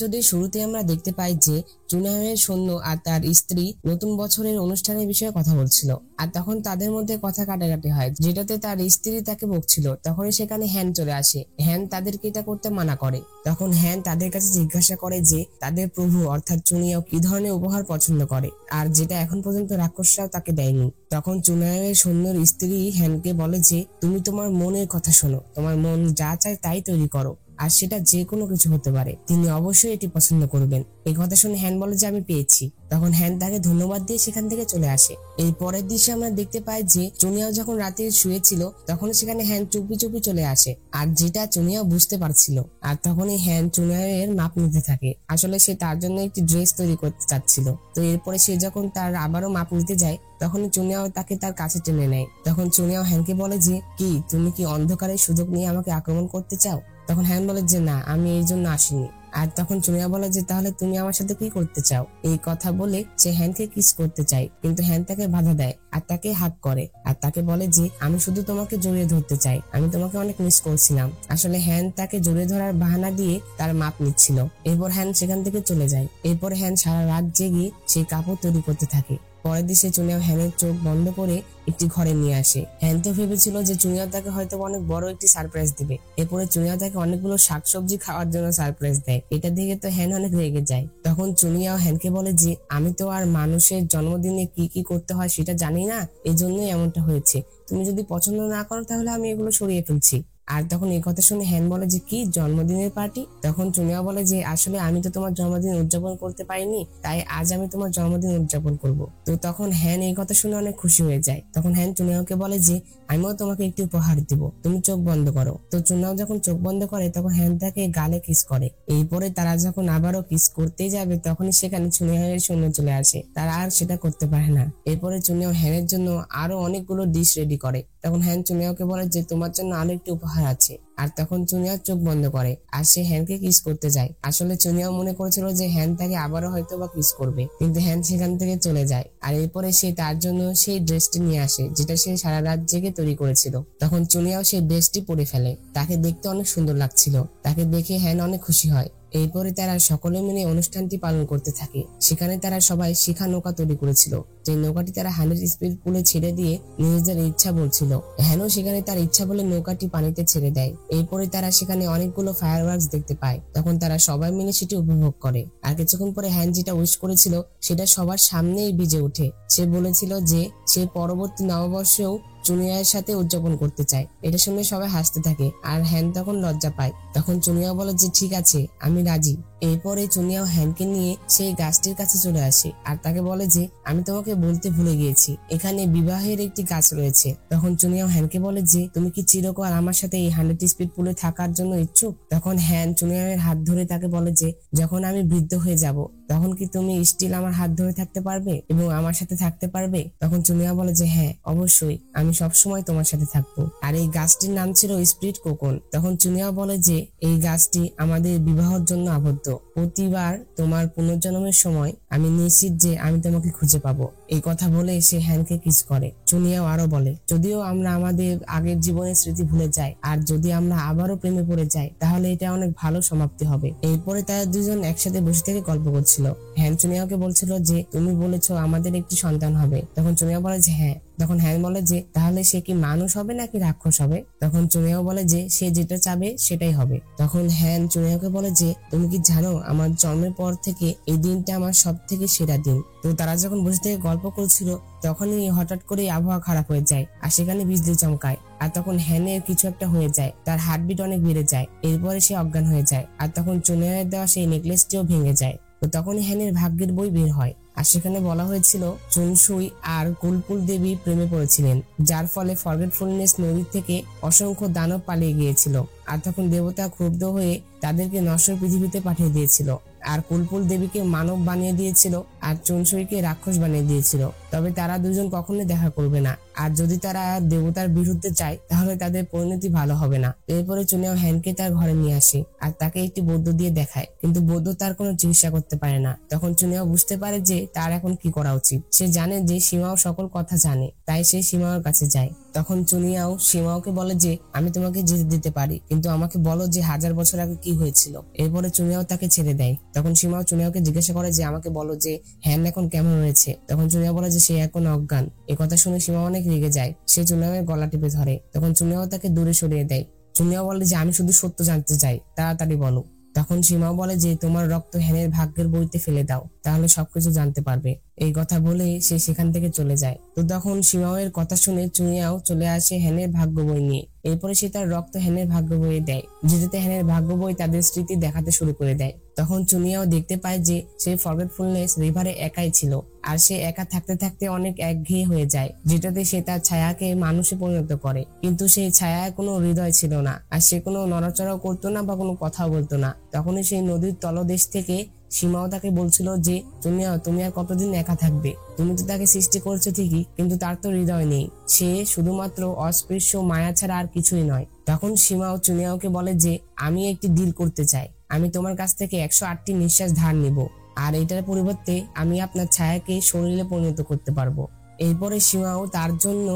এপিসোডের শুরুতে আমরা দেখতে পাই যে চুনাইয়ের সৈন্য আর তার স্ত্রী নতুন বছরের অনুষ্ঠানের বিষয়ে কথা বলছিল, আর তখন তাদের মধ্যে কথা কাটাকাটি হয়, যেটাতে তার স্ত্রী তাকে বকছিল। তখনই সেখানে হ্যান চলে আসে। হ্যান তাদেরকে এটা করতে মানা করে। তখন হ্যান তাদের কাছে জিজ্ঞাসা করে যে তাদের প্রভু অর্থাৎ চুনিয়াও কি ধরনের উপহার পছন্দ করে, আর যেটা এখন পর্যন্ত রাক্ষসরাও তাকে দেয়নি। তখন চুনাইয়ের সৈন্যর স্ত্রী হ্যানকে বলে যে তুমি তোমার মনের কথা শোনো, তোমার মন যা চায় তাই তৈরি করো, আর সেটা যে কোনো কিছু হতে পারে, তিনি অবশ্যই এটি পছন্দ করবেন। এই কথা শুনে হ্যান বলে যে আমি পেয়েছি। তখন হ্যান তাকে ধন্যবাদ দিয়ে সেখান থেকে চলে আসে। এই পরের দৃশ্যে আমরা দেখতে পাই যে চুনিয়াও যখন রাতে শুয়েছিল তখন সেখানে হ্যান চুপি চুপি চলে আসে, আর যেটা চুনিয়াও বুঝতে পারছিল। আর তখনই হ্যান চুনিয়ার মাপ নিতে থাকে। আসলে সে তার জন্য একটি ড্রেস তৈরি করতে চাচ্ছিল। তো এরপরে সে যখন তার আবারও মাপ নিতে যায় তখনই চুনিয়াও তাকে তার কাছে টেনে নেয়। তখন চুনিয়াও হ্যানকে বলে যে কি তুমি কি অন্ধকারের সুযোগ নিয়ে আমাকে আক্রমণ করতে চাও? তখন হ্যান বলে যে না, আমি এই জন্য আসিনি। আর তখন চুনিয়া বলে যে তাহলে তুমি আমার সাথে কি করতে চাও? এই কথা বলে সে হ্যানকে কিস করতে চায়, কিন্তু হ্যান তাকে বাধা দেয় আর তাকে হাত করে, আর তাকে বলে যে আমি শুধু তোমাকে জড়িয়ে ধরতে চাই, আমি তোমাকে অনেক মিস করছিলাম। আসলে হ্যান তাকে জড়িয়ে ধরার বাহানা দিয়ে তার মাপ নিচ্ছিল। এরপর হ্যান সেখান থেকে চলে যায়। এরপর হ্যান সারা রাত জেগে সেই কাপড় তৈরি করতে থাকে। পরের দিন চুনিয়া হ্যানের চোখ বন্ধ করে একটি ঘরে নিয়ে আসে। হ্যান তো ভেবেছিল যে চুনিয়া তাকে হয়তো অনেক বড় একটি সারপ্রাইজ দিবে। এরপরে চুনিয়া তাকে অনেকগুলো শাকসবজি খাওয়ার জন্য সারপ্রাইজ দেয়। এটা দেখে তো হ্যান অনেক রেগে যায়। তখন চুনিয়াও হ্যানকে বলে যে আমি তো আর মানুষের জন্মদিনে কি কি করতে হয় সেটা জানি না, এই জন্যই এমনটা হয়েছে। তুমি যদি পছন্দ না করো তাহলে আমি এগুলো সরিয়ে ফেলছি। আর তখন এই কথা শুনে হ্যান বলে যে কি জন্মদিনের পার্টি? তখন চুনিয়া বলে যে আসলে আমি তো তোমার জন্মদিন উদযাপন করতে পারিনি, তাই আজ আমি তোমার জন্মদিন উদযাপন করব। তো তখন হ্যান এই কথা শুনে অনেক খুশি হয়ে যায়। তখন হ্যান চুনিয়াকে বলে যে আমিও তোমাকে একটি উপহার দিব, তুমি চোখ বন্ধ করো। তো চুনিয়াও যখন চোখ বন্ধ করে তখন হ্যান তাকে গালে কিস করে। এরপরে তারা যখন আবারও কিস করতে যাবে তখনই সেখানে চুনিয়ার সৈন্য চলে আসে। তারা আর সেটা করতে পারে না। এরপরে চুনিয়াও হ্যানের জন্য আরো অনেকগুলো ডিশ রেডি করে। তখন হ্যান চুনিয়াকে বলে যে তোমার জন্য আরো একটি উপহার আছে। আর তখন চুনিয়া চোখ বন্ধ করে আর সে হ্যানকে কিস করতে যায়। আসলে চুনিয়াও মনে করেছিল যে হ্যান তাকে আবারও হয়তো বা কিস করবে, কিন্তু হ্যান সেখান থেকে চলে যায়। আর এরপরে সে তার জন্য সেই ড্রেসটি নিয়ে আসে যেটা সে সারা রাত জেগে তৈরি করেছিল। তখন চুনিয়াও সেই ড্রেসটি পরে ফেলে। তাকে দেখতে অনেক সুন্দর লাগছিল। তাকে দেখে হ্যান অনেক খুশি হয়। এরপরে তারা সকলে মিলে অনুষ্ঠানটি পালন করতে থাকে। সেখানে তারা সবাই শিখা নৌকা তৈরি করেছিল, যে নৌকাটি তারা 100 স্পিড পুলে ছেড়ে দিয়ে নিজেদের ইচ্ছা বলছিল। হ্যানও সেখানে তার ইচ্ছা বলে নৌকাটি পানিতে ছেড়ে দেয়। এরপরে তারা সেখানে অনেকগুলো ফায়ারওয়ার্কস দেখতে পায়। তখন তারা সবাই মিলে সেটি উপভোগ করে। আর কিছুক্ষণ পরে হ্যান যেটা উইশ করেছিল সেটা সবার সামনেই ভিজে ওঠে। সে বলেছিল যে সে পরবর্তী নববর্ষেও চুনিয়ার সাথে উদযাপন করতে চায়। এটা শুনে সবাই হাসতে থাকে আর হ্যান তখন লজ্জা পায়। তখন চুনিয়া বলে যে ঠিক আছে, আমি রাজি। এরপরে চুনিয়াও হ্যানকে নিয়ে সেই গাছটির কাছে চলে আসে আর তাকে বলে যে আমি তোমাকে বলতে ভুলে গিয়েছি, এখানে বিবাহের একটি গাছ রয়েছে। তখন চুনিয়াও হ্যানকে বলে যে তুমি কি চিরকাল আমার সাথে এই 100 স্পিড পুলে থাকার জন্য ইচ্ছুক? তখন হ্যান চুনিয়ার হাত ধরে তাকে বলে যে যখন আমি বৃদ্ধ হয়ে যাব তখন কি তুমি স্টিল আমার হাত ধরে থাকতে পারবে এবং আমার সাথে থাকতে পারবে? তখন চুনিয়া বলে যে হ্যাঁ অবশ্যই, আমি সবসময় তোমার সাথে থাকবো। আর এই গাছটির নাম ছিল স্প্রিট কোকন। তখন চুনিয়া বলে যে এই গাছটি আমাদের বিবাহের জন্য আবদ্ধ। প্রতিবার তোমার পুনর্জন্মের সময় আমি নিশ্চিত যে আমি তোমাকে খুঁজে পাবো। এই কথা বলে সে হ্যানকে কিস করে। চুনিয়াও আরো বলে যদিও আমরা আমাদের আগের জীবনের স্মৃতি ভুলে যাই আর যদি আমরা আবারও প্রেমে পড়ে যাই তাহলে এটা অনেক ভালো সমাপ্তি হবে। এরপরে তারা দুজন একসাথে বসে থেকে গল্প করছিল। হ্যান চুনিয়াকে বলছিল যে তুমি বলেছো আমাদের একটি সন্তান হবে। তখন চুনিয়া বলে যে হ্যাঁ। তখন হ্যান বলে যে তাহলে সে কি মানুষ হবে নাকি রাক্ষস হবে? তখন চুনিয়াও বলে যে সে যেটা চাবে সেটাই হবে। তখন হ্যান চুনিয়াকে বলে যে তুমি কি জানো আমার জন্মের পর থেকে এই দিনটা আমার সব থেকে সেরা দিন। তো তারা যখন বসে থেকে গল্প করছিল তখনই হঠাৎ করে আবহাওয়া খারাপ হয়ে যায় আর সেখানে বিজলি চমকায়। আর তখন হ্যানের কিছু একটা হয়ে যায়, তার হার্টবিট অনেক বেড়ে যায়। এরপরে সে অজ্ঞান হয়ে যায় আর তখন চুনিয়ার দেওয়া সেই নেকলেসটিও ভেঙে যায়। তো তখনই হ্যানের ভাগ্যের বই বের হয় আর সেখানে বলা হয়েছিল চুনসুই আর কুলপুল দেবী প্রেমে পড়েছিলেন, যার ফলে ফরগেটফুলনেস নদীর থেকে অসংখ্য দানব পালিয়ে গিয়েছিল। আর তখন দেবতা ক্ষুব্ধ হয়ে তাদেরকে নশ্বর পৃথিবীতে পাঠিয়ে দিয়েছিল। আর কুলপুল দেবীকে মানব বানিয়ে দিয়েছিল আর চুনসুইকে রাক্ষস বানিয়ে দিয়েছিল। তবে তারা দুজন কখনোই দেখা করবে না, আর যদি তারা দেবতার বিরুদ্ধে যায় তাহলে তাদের পরিণতি ভালো হবে না। এরপরে চুনিয়াও হ্যানকে তার ঘরে নিয়ে আসে আর তাকে একটি বৌদ্ধ দিয়ে দেখায়, কিন্তু বৌদ্ধ তার কোনো চিকিৎসা করতে পারে না। তখন চুনিয়াও বুঝতে পারে যে তার এখন কি করা উচিত। সে জানে যে সীমাও সকল কথা জানে, তাই সে সীমাওর কাছে যায়। তখন চুনিয়াও সীমাওকে বলে যে আমি তোমাকে যেতে দিতে পারি, কিন্তু আমাকে বলো যে 1000 বছর আগে কি হয়েছিল। এরপরে চুনিয়াও তাকে ছেড়ে দেয়। তখন সীমাও চুনিয়াওকে জিজ্ঞাসা করে যে আমাকে বলো যে হ্যান এখন কেমন রয়েছে। তখন চুনিয়া বলে যে সে এখন অজ্ঞান। এই কথা শুনে সীমা অনেক রেগে যায়। সে চুনিয়াওয়ের গলা টিপে ধরে। তখন চুনিয়াও তাকে দূরে সরিয়ে দেয়। চুনিয়াও বলে যে আমি শুধু সত্য জানতে চাই, তাড়াতাড়ি বলো। তখন সীমাও বলে যে তোমার রক্ত হ্যানের ভাগ্যের বইতে ফেলে দাও, তাহলে সবকিছু জানতে পারবে। এই কথা বলে সে সেখান থেকে চলে যায়। তো তখন সীমাওয়ের কথা শুনে চুনিয়াও চলে আসে হ্যানের ভাগ্য বই নিয়ে। এরপরে সে তার রক্ত হ্যানের ভাগ্য বইয়ে দেয়, যেটাতে হ্যানের ভাগ্য বই তাদের স্মৃতি দেখাতে শুরু করে দেয়। তখন চুনিয়াও দেখতে পায় যে সে ফরগেটফুলনেস রিভারে একাই ছিল, আর সে একা থাকতে থাকতে অনেক একঘেয়ে হয়ে যায়, যেটাতে সে তার ছায়াকে মানুষে পরিণত করে। কিন্তু সেই ছায়ায় কোনো হৃদয় ছিল না, আর সে কোনো নড়াচড়াও করতো না বা কোনো কথাও বলতো না। তখনই সেই নদীর তলদেশ থেকে সীমাও তাকে বলছিল যে তুমি আর কতদিন একা থাকবে? তুমি তো তাকে সৃষ্টি করেছো ঠিকই, কিন্তু তার তো হৃদয় নেই। সে শুধুমাত্র অস্পৃশ্য মায়া ছাড়া আর কিছুই নয়। তখন সীমাও চুনিয়াওকে বলে যে আমি একটি ডিল করতে চাই। আমি তোমার কাছ থেকে 108টি নিঃশ্বাস ধার নিব, আর এটার পরিবর্তে আমি আপনার ছায়াকে শরীরে পরিণত করতে পারবো। এরপরে সীমাও তার জন্য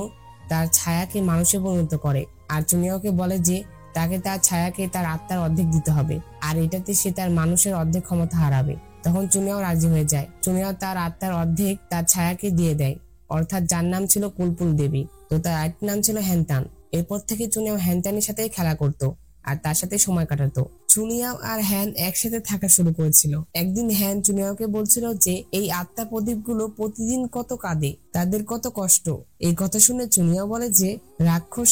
তার ছায়াকে মানুষে পরিণত করে, আর চুনিয়াওকে বলে যে তাকে তার ছায়াকে তার আত্মার অর্ধেক দিতে হবে, আর এটাতে সে তার মানুষের অর্ধেক ক্ষমতা হারাবে। তখন চুনিয়াও রাজি হয়ে যায়। চুনিয়াও তার আত্মার অর্ধেক তার ছায়াকে দিয়ে দেয়, অর্থাৎ যার নাম ছিল কুলপুল দেবী। তো তার আরেকটি নাম ছিল হ্যানতান। এরপর থেকে চুনিয়াও হ্যানতানের সাথে খেলা করত আর তার সাথে সময় কাটাতো। চুনিয়াও আর হ্যান একসাথে থাকা শুরু করেছিল। একদিন হ্যান চুনিয়াওকে বলছিল যে এই আত্মা প্রদীপগুলো প্রতিদিন কত কাঁদে, তাদের কত কষ্ট। এই কথা শুনে চুনিয়াও বলে যে রাক্ষস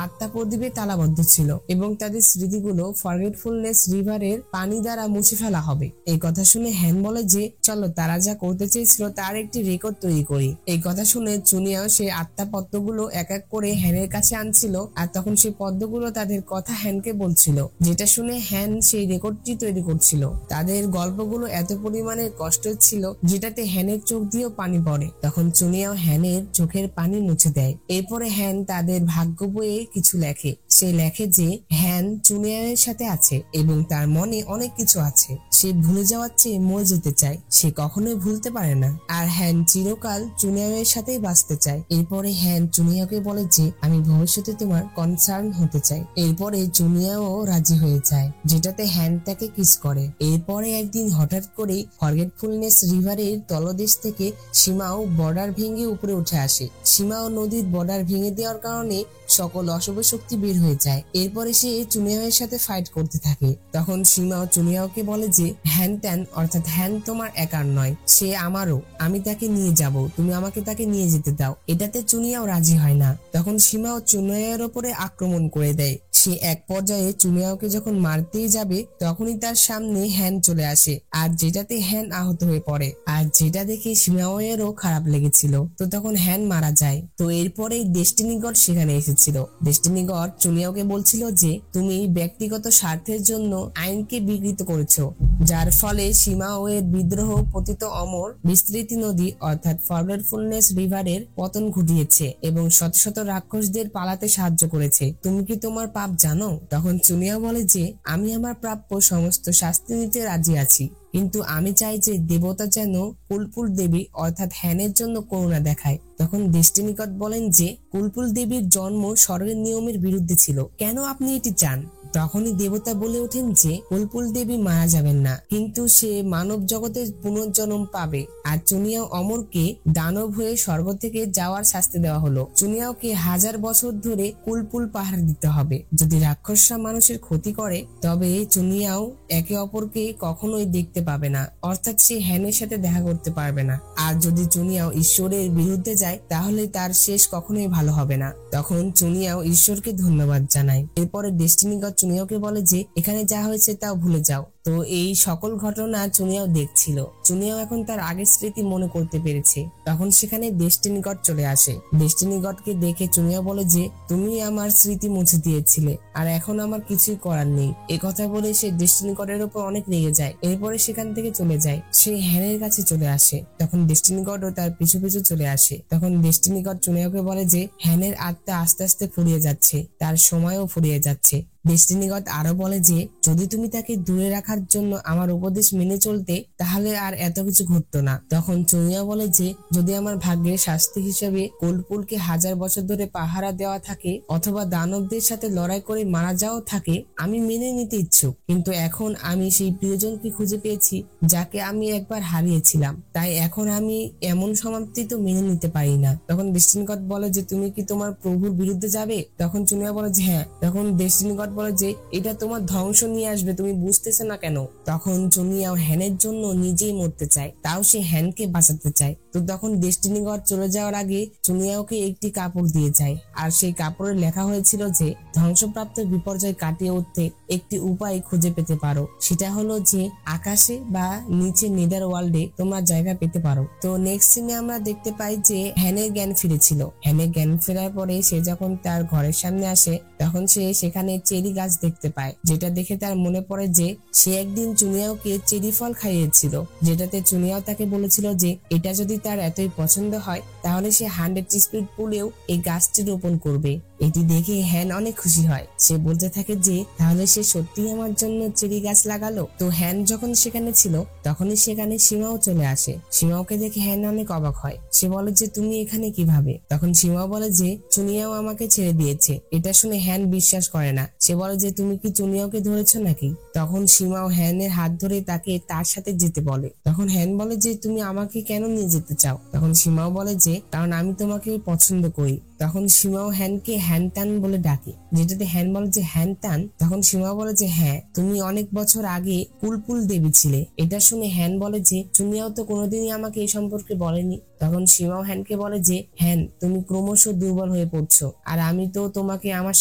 আত্মা প্রদীপে তালাবদ্ধ ছিল এবং তাদের স্মৃতিগুলো ফরগেটফুলনেস রিভারের পানি দ্বারা মুছে ফেলা হবে। এই কথা শুনে হ্যান বলে যে চলো তারা যা করতে চেয়েছিল তার একটি রেকর্ড তৈরি করি। এই কথা শুনে চুনিয়াও সেই আত্মা পদ্মগুলো এক এক করে হ্যানের কাছে আনছিল, আর তখন সেই পদ্মগুলো তাদের কথা হ্যানকে বলছিল, যেটা শুনে হ্যান সেই রেকর্ডটি তৈরি করছিল। তাদের গল্পগুলো এত পরিমাণে কষ্ট ছিল যেটাতে হ্যানের চোখ দিয়েও পানি পড়ে। তখন চুনিয়াও হ্যানের চোখের পানি মুছে দেয়। এরপরে হ্যান তাদের ভাগ্য বইয়ে কিছু লেখে। সে লেখে যে হ্যান চুনিয়াওয়ের সাথে আছে এবং তার মনে অনেক কিছু আছে। সে ভুলে যাওয়ার চেয়ে মরে যেতে চায়, সে কখনোই ভুলতে পারে না। আর হ্যান চিরকাল চুনিয়াওয়ের সাথেই বাঁচতে চায়। এরপরে হ্যান চুনিয়াওকে বলে যে আমি ভবিষ্যতে তোমার কনসার্ন হতে চাই। এরপরে চুনিয়াও রাজি হয়ে যায়, যেটাতে হ্যান তাকে কিস করে। এরপরে একদিন হঠাৎ করে ফরগেটফুলনেস রিভারের তলদেশ থেকে সীমাও বর্ডার ভেঙে উপরে উঠে আসে। সীমাও নদীর বর্ডার ভেঙে দেওয়ার কারণে সকল অশুভ শক্তি বের হয়ে যায়। এরপরে সে চুনিয়াওয়ের সাথে ফাইট করতে থাকে। তখন সীমাও চুনিয়াওকে বলে যে হ্যান ত্যান অর্থাৎ হ্যান তোমার একার নয়, সে আমারও। আমি তাকে নিয়ে যাব, তুমি আমাকে তাকে নিয়ে যেতে দাও। এটাতে চুনিয়াও রাজি হয় না। তখন সীমাও চুনিয়াওয়ের উপরে আক্রমণ করে দেয়। সে এক পর্যায়ে চুনিয়াওকে যখন মারতেই যাবে তখনই তার সামনে হ্যান চলে আসে, আর যেটাতে হ্যান আহত হয়ে পড়ে, আর যেটা দেখে সীমাওয়েরও খারাপ লেগেছিল। তো তখন হ্যান মারা যায়। তো এরপরে ডেস্টিনি গড সেখানে এসেছিল। ডেস্টিনি গড চুনিয়াওকে বলছিল যে তুমি ব্যক্তিগত স্বার্থের জন্য আইনকে বিকৃত করেছো, যার ফলে সীমাওয়ের বিদ্রোহ পতিত অমর বিস্তৃতি নদী অর্থাৎ ফরগেটফুলনেস রিভারের পতন ঘটিয়েছে এবং শত শত রাক্ষসদের পালাতে সাহায্য করেছে। তুমি কি তোমার পাপ জানো? তখন চুনিয়াও বলে যে আমি আমার প্রাপ্য সমস্ত শাস্তি নিতে রাজি আছি, কিন্তু আমি চাই যে দেবতা যেন কুলপুল দেবী অর্থাৎ হ্যানের জন্য করুণা দেখায়। তখন ডেস্টিনি গড বলেন যে কুলপুল দেবীর জন্ম স্বর্গের নিয়মের বিরুদ্ধে ছিল, কেন আপনি এটি চান? তখনই দেবতা বলে ওঠেন যে কুলপুল দেবী মারা যাবেন না, কিন্তু সে মানব জগতে পুনর্জন্ম পাবে। আর চুনিয়াও অমরকে দানব হয়ে স্বর্গ থেকে যাওয়ার শাস্তি দেওয়া হলো। চুনিয়াওকে 1000 বছর ধরে কুলপুল পাহাড় দিতে হবে। যদি রাক্ষসরা মানুষের ক্ষতি করে তবে চুনিয়াও একে অপরকে কখনোই দেখতে পাবে না, অর্থাৎ সে হ্যানের সাথে দেখা করতে পারবে না। আর যদি চুনিয়াও ঈশ্বরের বিরুদ্ধে যায় তাহলে তার শেষ কখনোই ভালো হবে না। তখন চুনিয়াও ঈশ্বরকে ধন্যবাদ জানায়। এরপরে ডেস্টিনি গড চুনিয়াওকে বলে যে এখানে যা হয়েছে তাও ভুলে যাও। তো এই সকল ঘটনা চুনিয়াও দেখছিল। চুনিয়াও এখন তার আগের স্মৃতি মনে করতে পেরেছে। তখন সেখানে ডেস্টিনি গড চলে আসে। ডেস্টিনি গডকে দেখে চুনিয়াও বলে যে তুমি আমার স্মৃতি মুছে দিয়েছিলে, আর এখন আমার কিছুই করার নেই। এই কথা বলে সে ডেস্টিনি গডের উপর অনেক রেগে যায়। এরপরে সেখান থেকে চলে যায়। সে হ্যানের কাছে চলে আসে। তখন ডেস্টিনি গডও তার পিছু পিছু চলে আসে। তখন ডেস্টিনি গড চুনিয়াওকে বলে যে হ্যানের আত্মা আস্তে আস্তে ফুরিয়ে যাচ্ছে, তার সময়ও ফুরিয়ে যাচ্ছে। ডেস্টিনি গড আরো বলে যে যদি তুমি তাকে দূরে রাখার জন্য আমার উপদেশ মেনে চলতে তাহলে আর এত কিছু ঘটতো না। তখন চুনিয়া বলে যে যদি আমার ভাগ্যের শাস্তি হিসেবে কোলপুলকে 1000 বছর ধরে পাহারা দেওয়া থাকে অথবা দানবদের সাথে লড়াই করে মারা যাওয়া থাকে আমি মেনে নিতে ইচ্ছুক, কিন্তু এখন আমি সেই প্রিয়জনকে খুঁজে পেয়েছি যাকে আমি একবার হারিয়েছিলাম, তাই এখন আমি এমন সমাপ্তি তো মেনে নিতে পারি না। তখন ডেস্টিনি গড বলে যে তুমি কি তোমার প্রভুর বিরুদ্ধে যাবে? তখন চুনিয়া বলে যে হ্যাঁ। তখন ডেস্টিনি গড বলে যে এটা তোমার ধ্বংস নিয়ে আসবে, তুমি বুঝতেছো না কেন? তখন চুনিয়াও হ্যানের জন্য নিজেই মরতে চায়, তাও সে হ্যানকে বাঁচাতে চায়। তো তখন ডেস্টিনি গড চলে যাওয়ার আগে চুনিয়াওকে একটি কাপড় দিয়ে যায়, আর সেই কাপড়ে লেখা হয়েছিল যে ধ্বংসপ্রাপ্ত বিপর্যয় কাটিয়ে উঠতে একটি উপায় খুঁজে পেতে পারো, সেটা হলো যে আকাশে বা নিচে নেদার ওয়ার্ল্ডে তোমরা জায়গা পেতে পারো। তো নেক্সট সিনে আমরা দেখতে পাই যে হ্যানের জ্ঞান ফিরেছিল। হ্যানের জ্ঞান ফেরার পরে সে যখন তার ঘরের সামনে আসে তখন সে সেখানে চেরি গাছ দেখতে পায়, যেটা দেখে তার মনে পড়ে যে সে একদিন চুনিয়াওকে চেরি ফল খাইয়েছিল, যেটাতে চুনিয়াও তাকে বলেছিল যে এটা যদি তার এতই পছন্দ হয় তাহলে সে 100 স্পিড পুলেও এই গাছটি রোপণ করবে। এটি দেখে হ্যান অনেক খুশি হয়, সে বলতে থাকে যে তাহলে সে সত্যি আমার জন্য চেরি গাছ লাগালো। তো হ্যান যখন সেখানে ছিল তখনই সেখানে সীমাও চলে আসে। সীমাওকে দেখে হ্যান অনেক অবাক হয়, সে বলে যে তুমি এখানে কিভাবে? তখন সীমাও বলে যে চুনিয়াও আমাকে ছেড়ে দিয়েছে। এটা শুনে হ্যান বিশ্বাস করে না, সে বলে যে তুমি কি চুনিয়াওকে ধরেছো নাকি? তখন সীমাও হ্যানের হাত ধরে তাকে তার সাথে যেতে বলে। তখন হ্যান বলে যে তুমি আমাকে কেন নিয়ে যেতে চাও? তখন সীমাও বলে যে কারণ আমি তোমাকে পছন্দ করি। তখন সীমাও হ্যানকে হ্যানতান বলে ডাকে, যেটাতে হ্যান বলে যে হ্যানতান। তখন সীমা বলে যে হ্যাঁ, তুমি অনেক বছর আগে পুলপুল দেবী ছিলে। এটা শুনে হ্যান বলে যে চুনিয়াও তো কোনোদিনই আমাকে এই সম্পর্কে বলেনি। তখন সীমাও হ্যানকে বলে যে হ্যান, তুমি ক্রমশ দুর্বল হয়ে পড়ছো, আর আমি তো তোমাকে আমার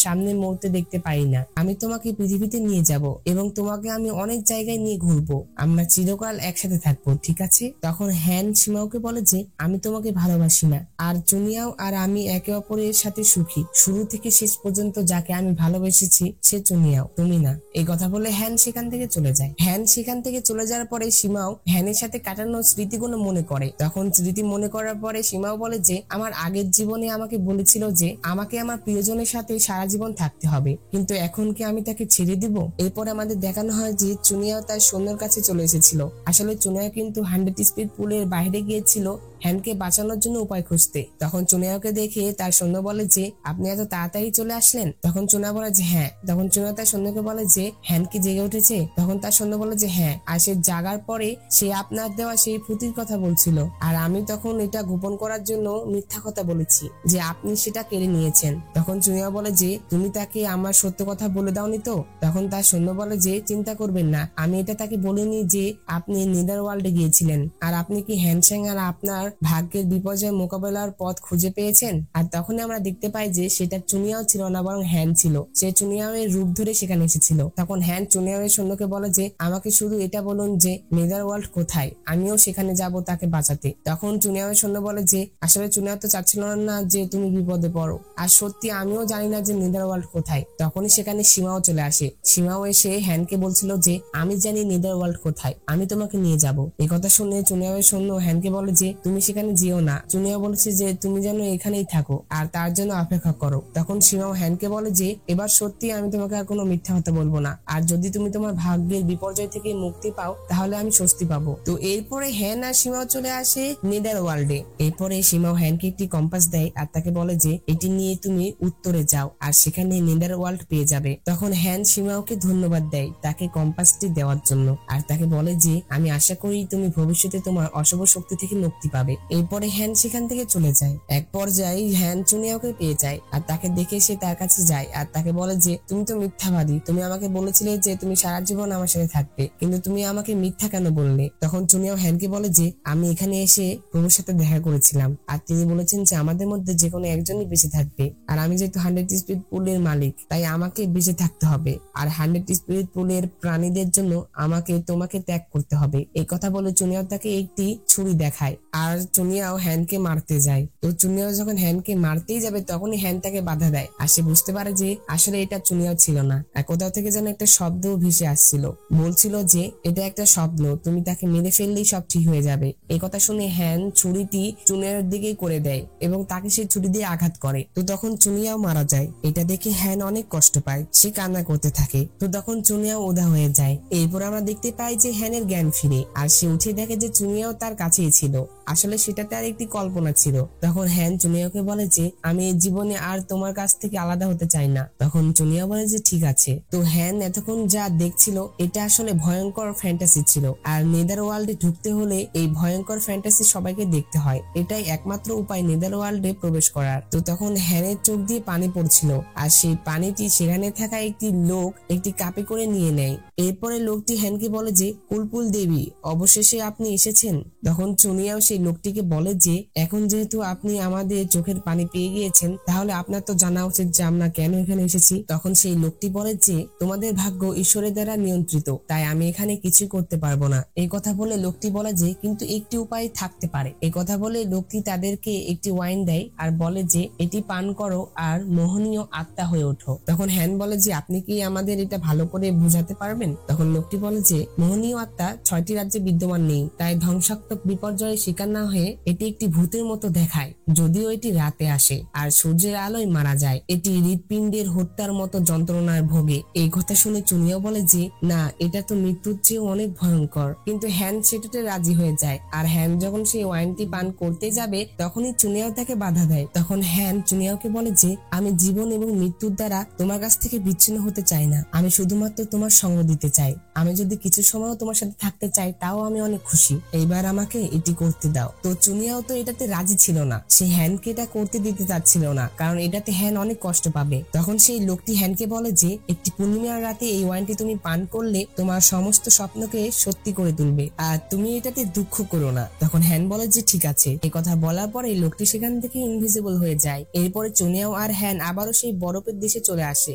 সামনে মরতে দেখতে পাই না। আমি তোমাকে পৃথিবীতে নিয়ে যাব এবং তোমাকে আমি অনেক জায়গায় নিয়ে ঘুরবো, আমরা চিরকাল একসাথে থাকবো, ঠিক আছে? তখন হ্যান সীমাওকে বলে যে আমি তোমাকে ভালোবাসি না, আর চুনিয়াও আর আমি একে অপরের সাথে সুখী। শুরু থেকে শেষ পর্যন্ত যাকে আমি ভালোবেসেছি সে চুনিয়াও, তুমি না। এই কথা বলে হ্যান সেখান থেকে চলে যায়। হ্যান সেখান থেকে চলে যাওয়ার পরে সীমাও হ্যানের সাথে কাটানো স্মৃতিগুলো মনে করে। তখন স্মৃতি মনে করার পরে সীমাও বলে যে আমার আগের জীবনে আমাকে বলেছিল যে আমাকে আমার প্রিয়জনের সাথে সারা জীবন থাকতে হবে, কিন্তু এখন কি আমি তাকে ছেড়ে দিব? এরপরে আমাদের দেখানো হয় যে চুনিয়াও তার সৈন্যর কাছে চলে এসেছিল। আসলে চুনিয়াও কিন্তু 100 স্পিড পুলের বাইরে গিয়েছিল হ্যানকে বাঁচানোর জন্য উপায় খুঁজতে। তখন চুনিয়াওকে দেখে তার সৈন্য বলে যে আপনি এত তাড়াতাড়ি চলে আসলেন? তখন চুনিয়া বলে যে হ্যাঁ। তখন চুনিয়া তার সৈন্যকে বলে যে হ্যান কি জেগে উঠেছে? তখন তার সৈন্য বলে যে হ্যাঁ, আর সে জাগার পরে সে আপনার দেওয়া সেই পুঁতির কথা বলছিল, আর আমি তখন এটা গোপন করার জন্য মিথ্যা কথা বলেছি যে আপনি সেটা কেড়ে নিয়েছেন। তখন চুনিয়া বলে যে তুমি তাকে আমার সত্য কথা বলে দাওনি তো? তখন তার সৈন্য বলে যে চিন্তা করবেন না, আমি এটা তাকে বলিনি যে আপনি নেদার ওয়ার্ল্ডে গিয়েছিলেন, আর আপনি কি হ্যানস্যাং আর আপনার ভাগ্যের বিপর্যয় মোকাবেলার পথ খুঁজে পেয়েছেন। আর তখনই আমরা দেখতে পাই যে সেটা চুনিয়াও ছিল না, বরং হ্যান ছিল। সে চুনিয়াও এর রূপ ধরে সেখানে এসেছিল। তখন হ্যান চুনিয়াও এর সৈন্যকে বলে যে আমাকে শুধু এটা বলুন যে নেদার ওয়ার্ল্ড কোথায়, আমিও সেখানে যাব তাকে বাঁচাতে। তখন চুনিয়াও এর সৈন্য বলে যে আসলে চুনিয়াও তো চাচ্ছিল না যে তুমি বিপদে পড়ো, আর সত্যি আমিও জানি না যে নেদার ওয়ার্ল্ড কোথায়। তখনই সেখানে সীমাও চলে আসে। সীমাও এসে হ্যানকে বলছিল যে আমি জানি নেদার ওয়ার্ল্ড কোথায়, আমি তোমাকে নিয়ে যাব। এই কথা শুনে চুনিয়াও এর সৈন্য হ্যানকে বলে যে তুমি সেখানে যেও না। চুনিয়া বলেছে যে তুমি যেন এখানেই থাকো আর তার জন্য অপেক্ষা করো। তখন সীমাও হ্যানকে বলে যে এবার সত্যি আমি তোমাকে আর কোনো মিথ্যা কথা বলবো না, আর যদি তুমি তোমার ভাগ্যের বিপর্যয় থেকে মুক্তি পাও তাহলে আমি স্বস্তি পাবো। তো এরপরে হ্যান আর সীমাও চলে আসে নেদার ওয়ার্ল্ডে। এরপরে সীমাও হ্যানকে একটি কম্পাস দেয় আর তাকে বলে যে এটি নিয়ে তুমি উত্তরে যাও আর সেখানে নেদার ওয়ার্ল্ড পেয়ে যাবে। তখন হ্যান সীমাওকে ধন্যবাদ দেয় তাকে কম্পাসটি দেওয়ার জন্য, আর তাকে বলে যে আমি আশা করি তুমি ভবিষ্যতে তোমার অশুভ শক্তি থেকে মুক্তি পাবে। এরপরে হ্যান সেখান থেকে চলে যায়। এক পর্যায়ে হ্যান চুনিয়াওকে পেয়ে যায় আর তাকে দেখে সে তার কাছে যায় আর তাকে বলে যে তুমি তো মিথ্যাবাদী, তুমি আমাকে বলেছিলে যে তুমি সারা জীবন আমার সাথে থাকবে, কিন্তু তুমি আমাকে মিথ্যা কেন বললে? তখন চুনিয়াও হ্যানকে বলে যে আমি এখানে এসে প্রভুর সাথে দেখা করেছিলাম, আর তিনি বলেছেন যে আমাদের মধ্যে যে কোনো একজনই বেঁচে থাকবে, আর আমি যেহেতু 100 স্পিড পুলের মালিক তাই আমাকে বেঁচে থাকতে হবে, আর 100 স্পিড পুলের প্রাণীদের জন্য আমাকে তোমাকে ত্যাগ করতে হবে। এই কথা বলে চুনিয়াও তাকে একটি ছুরি দেখায়, আর চুনিয়াও হ্যানকে মারতে যায়। তো চুনিয়াও যখন হ্যানকে মারতেই যাবে তখনই হ্যান তাকে বাধা দেয়, আর সে বুঝতে পারে যে আসলে এটা চুনিয়াও ছিল না, আর কোথাও থেকে যেন একটা শব্দ ভেসে আসছিল, বলছিল যে এটা একটা স্বপ্ন, তুমি তাকে মেরে ফেললেই সব ঠিক হয়ে যাবে। এই কথা শুনে হ্যান ছুরিটি চুনিয়ার দিকেই করে দেয় এবং তাকে সেই ছুরি দিয়ে আঘাত করে। তো তখন চুনিয়াও মারা যায়। এটা দেখে হ্যান অনেক কষ্ট পায়, সে কান্না করতে থাকে। তো তখন চুনিয়াও উধাও হয়ে যায়। এরপর আমরা দেখতে পাই যে হ্যানের জ্ঞান ফিরে, আর সে উঠে দেখে যে চুনিয়াও তার কাছেই ছিল। আসলে সেটা তার একটি কল্পনা ছিল। তখন হ্যান চুনিয়াকে বলে যে আমি এই জীবনে আর তোমার কাছ থেকে আলাদা হতে চাই না। তখন চুনিয়া বলে যে ঠিক আছে। তো হ্যান এতক্ষণ যা দেখছিল এটা আসলে ভয়ঙ্কর ফ্যান্টাসি ছিল, আর নেদার ওয়ার্ল্ডে ঢুকতে হলে এই ভয়ঙ্কর ফ্যান্টাসি সবাইকে দেখতে হয়, এটাই একমাত্র উপায় নেদার ওয়ার্ল্ডে প্রবেশ করার। তো তখন হ্যানের চোখ দিয়ে পানি পড়ছিল, আর সেই পানিটি সেখানে থাকা একটি লোক একটি কাপে করে নিয়ে নেয়। এরপরে লোকটি হ্যানকে বলে যে কুলপুল দেবী, অবশেষে আপনি এসেছেন। তখন চুনিয়াও সেই লোকটিকে বলে যে এখন যেহেতু আপনি আমাদের চোখের পানি পেয়ে গিয়েছেন, তাহলে আপনার তো জানা উচিত যে আমরা কেন এখানে এসেছি। তখন সেই লোকটি বলে যে তোমাদের ভাগ্য ঈশ্বরের দ্বারা নিয়ন্ত্রিত, তাই আমি এখানে কিছু করতে পারবো না। এই কথা বলে লোকটি বলে যে কিন্তু একটি উপায় থাকতে পারে। এই কথা বলে লোকটি তাদেরকে একটি ওয়াইন দেয় আর বলে যে এটি পান করো আর মোহনীয় আত্মা হয়ে ওঠো। তখন হ্যান বলে যে আপনি কি আমাদের এটা ভালো করে বুঝাতে পারবেন? তখন লোকটি বলে যে মোহনীয় আত্মা 6টি রাজ্যে বিদ্যমান নেই, তাই ধ্বংসাত্মক বিপর্যয়ের শিকার না হয়ে এটি একটি ভূতের মতো দেখায়, যদিও এটি রাতে আসে আর সূর্যের আলোয় মারা যায়। এটি হৃৎপিণ্ডের হত্যার মতো যন্ত্রণার ভোগে। এই কথা শুনে চুনিয়াও বলে যে না, এটা তো মৃত্যুর চেয়ে অনেক ভয়ঙ্কর। কিন্তু হ্যান সেটাতে রাজি হয়ে যায়, আর হ্যান যখন সেই ওয়াইনটি পান করতে যাবে তখনই চুনিয়াও তাকে বাধা দেয়। তখন হ্যান চুনিয়াওকে বলে যে আমি জীবন এবং মৃত্যুর দ্বারা তোমার কাছ থেকে বিচ্ছিন্ন হতে চাই না, আমি শুধুমাত্র তোমার সঙ্গ দিতে চাই। আমি যদি কিছু সময়ও তোমার সাথে থাকতে চাই তাও আমি অনেক খুশি, এইবার আমাকে এটি করতে দাও। তো চুনিয়াও তো এটাতে রাজি ছিল না, সে হ্যানকে এটা করতে দিতে চাচ্ছিল না, কারণ এটাতে হ্যান অনেক কষ্ট পাবে। তখন সেই লোকটি হ্যানকে বলে যে একটি পূর্ণিমার রাতে এই ওয়াইনটি তুমি পান করলে তোমার সমস্ত স্বপ্নকে সত্যি করে তুলবে, আর তুমি এটাতে দুঃখ করো না। তখন হ্যান বলে যে ঠিক আছে। এই কথা বলার পরে লোকটি সেখান থেকে ইনভিজিবল হয়ে যায়। এরপরে চুনিয়াও আর হ্যান আবারও সেই বরফের দেশে চলে আসে।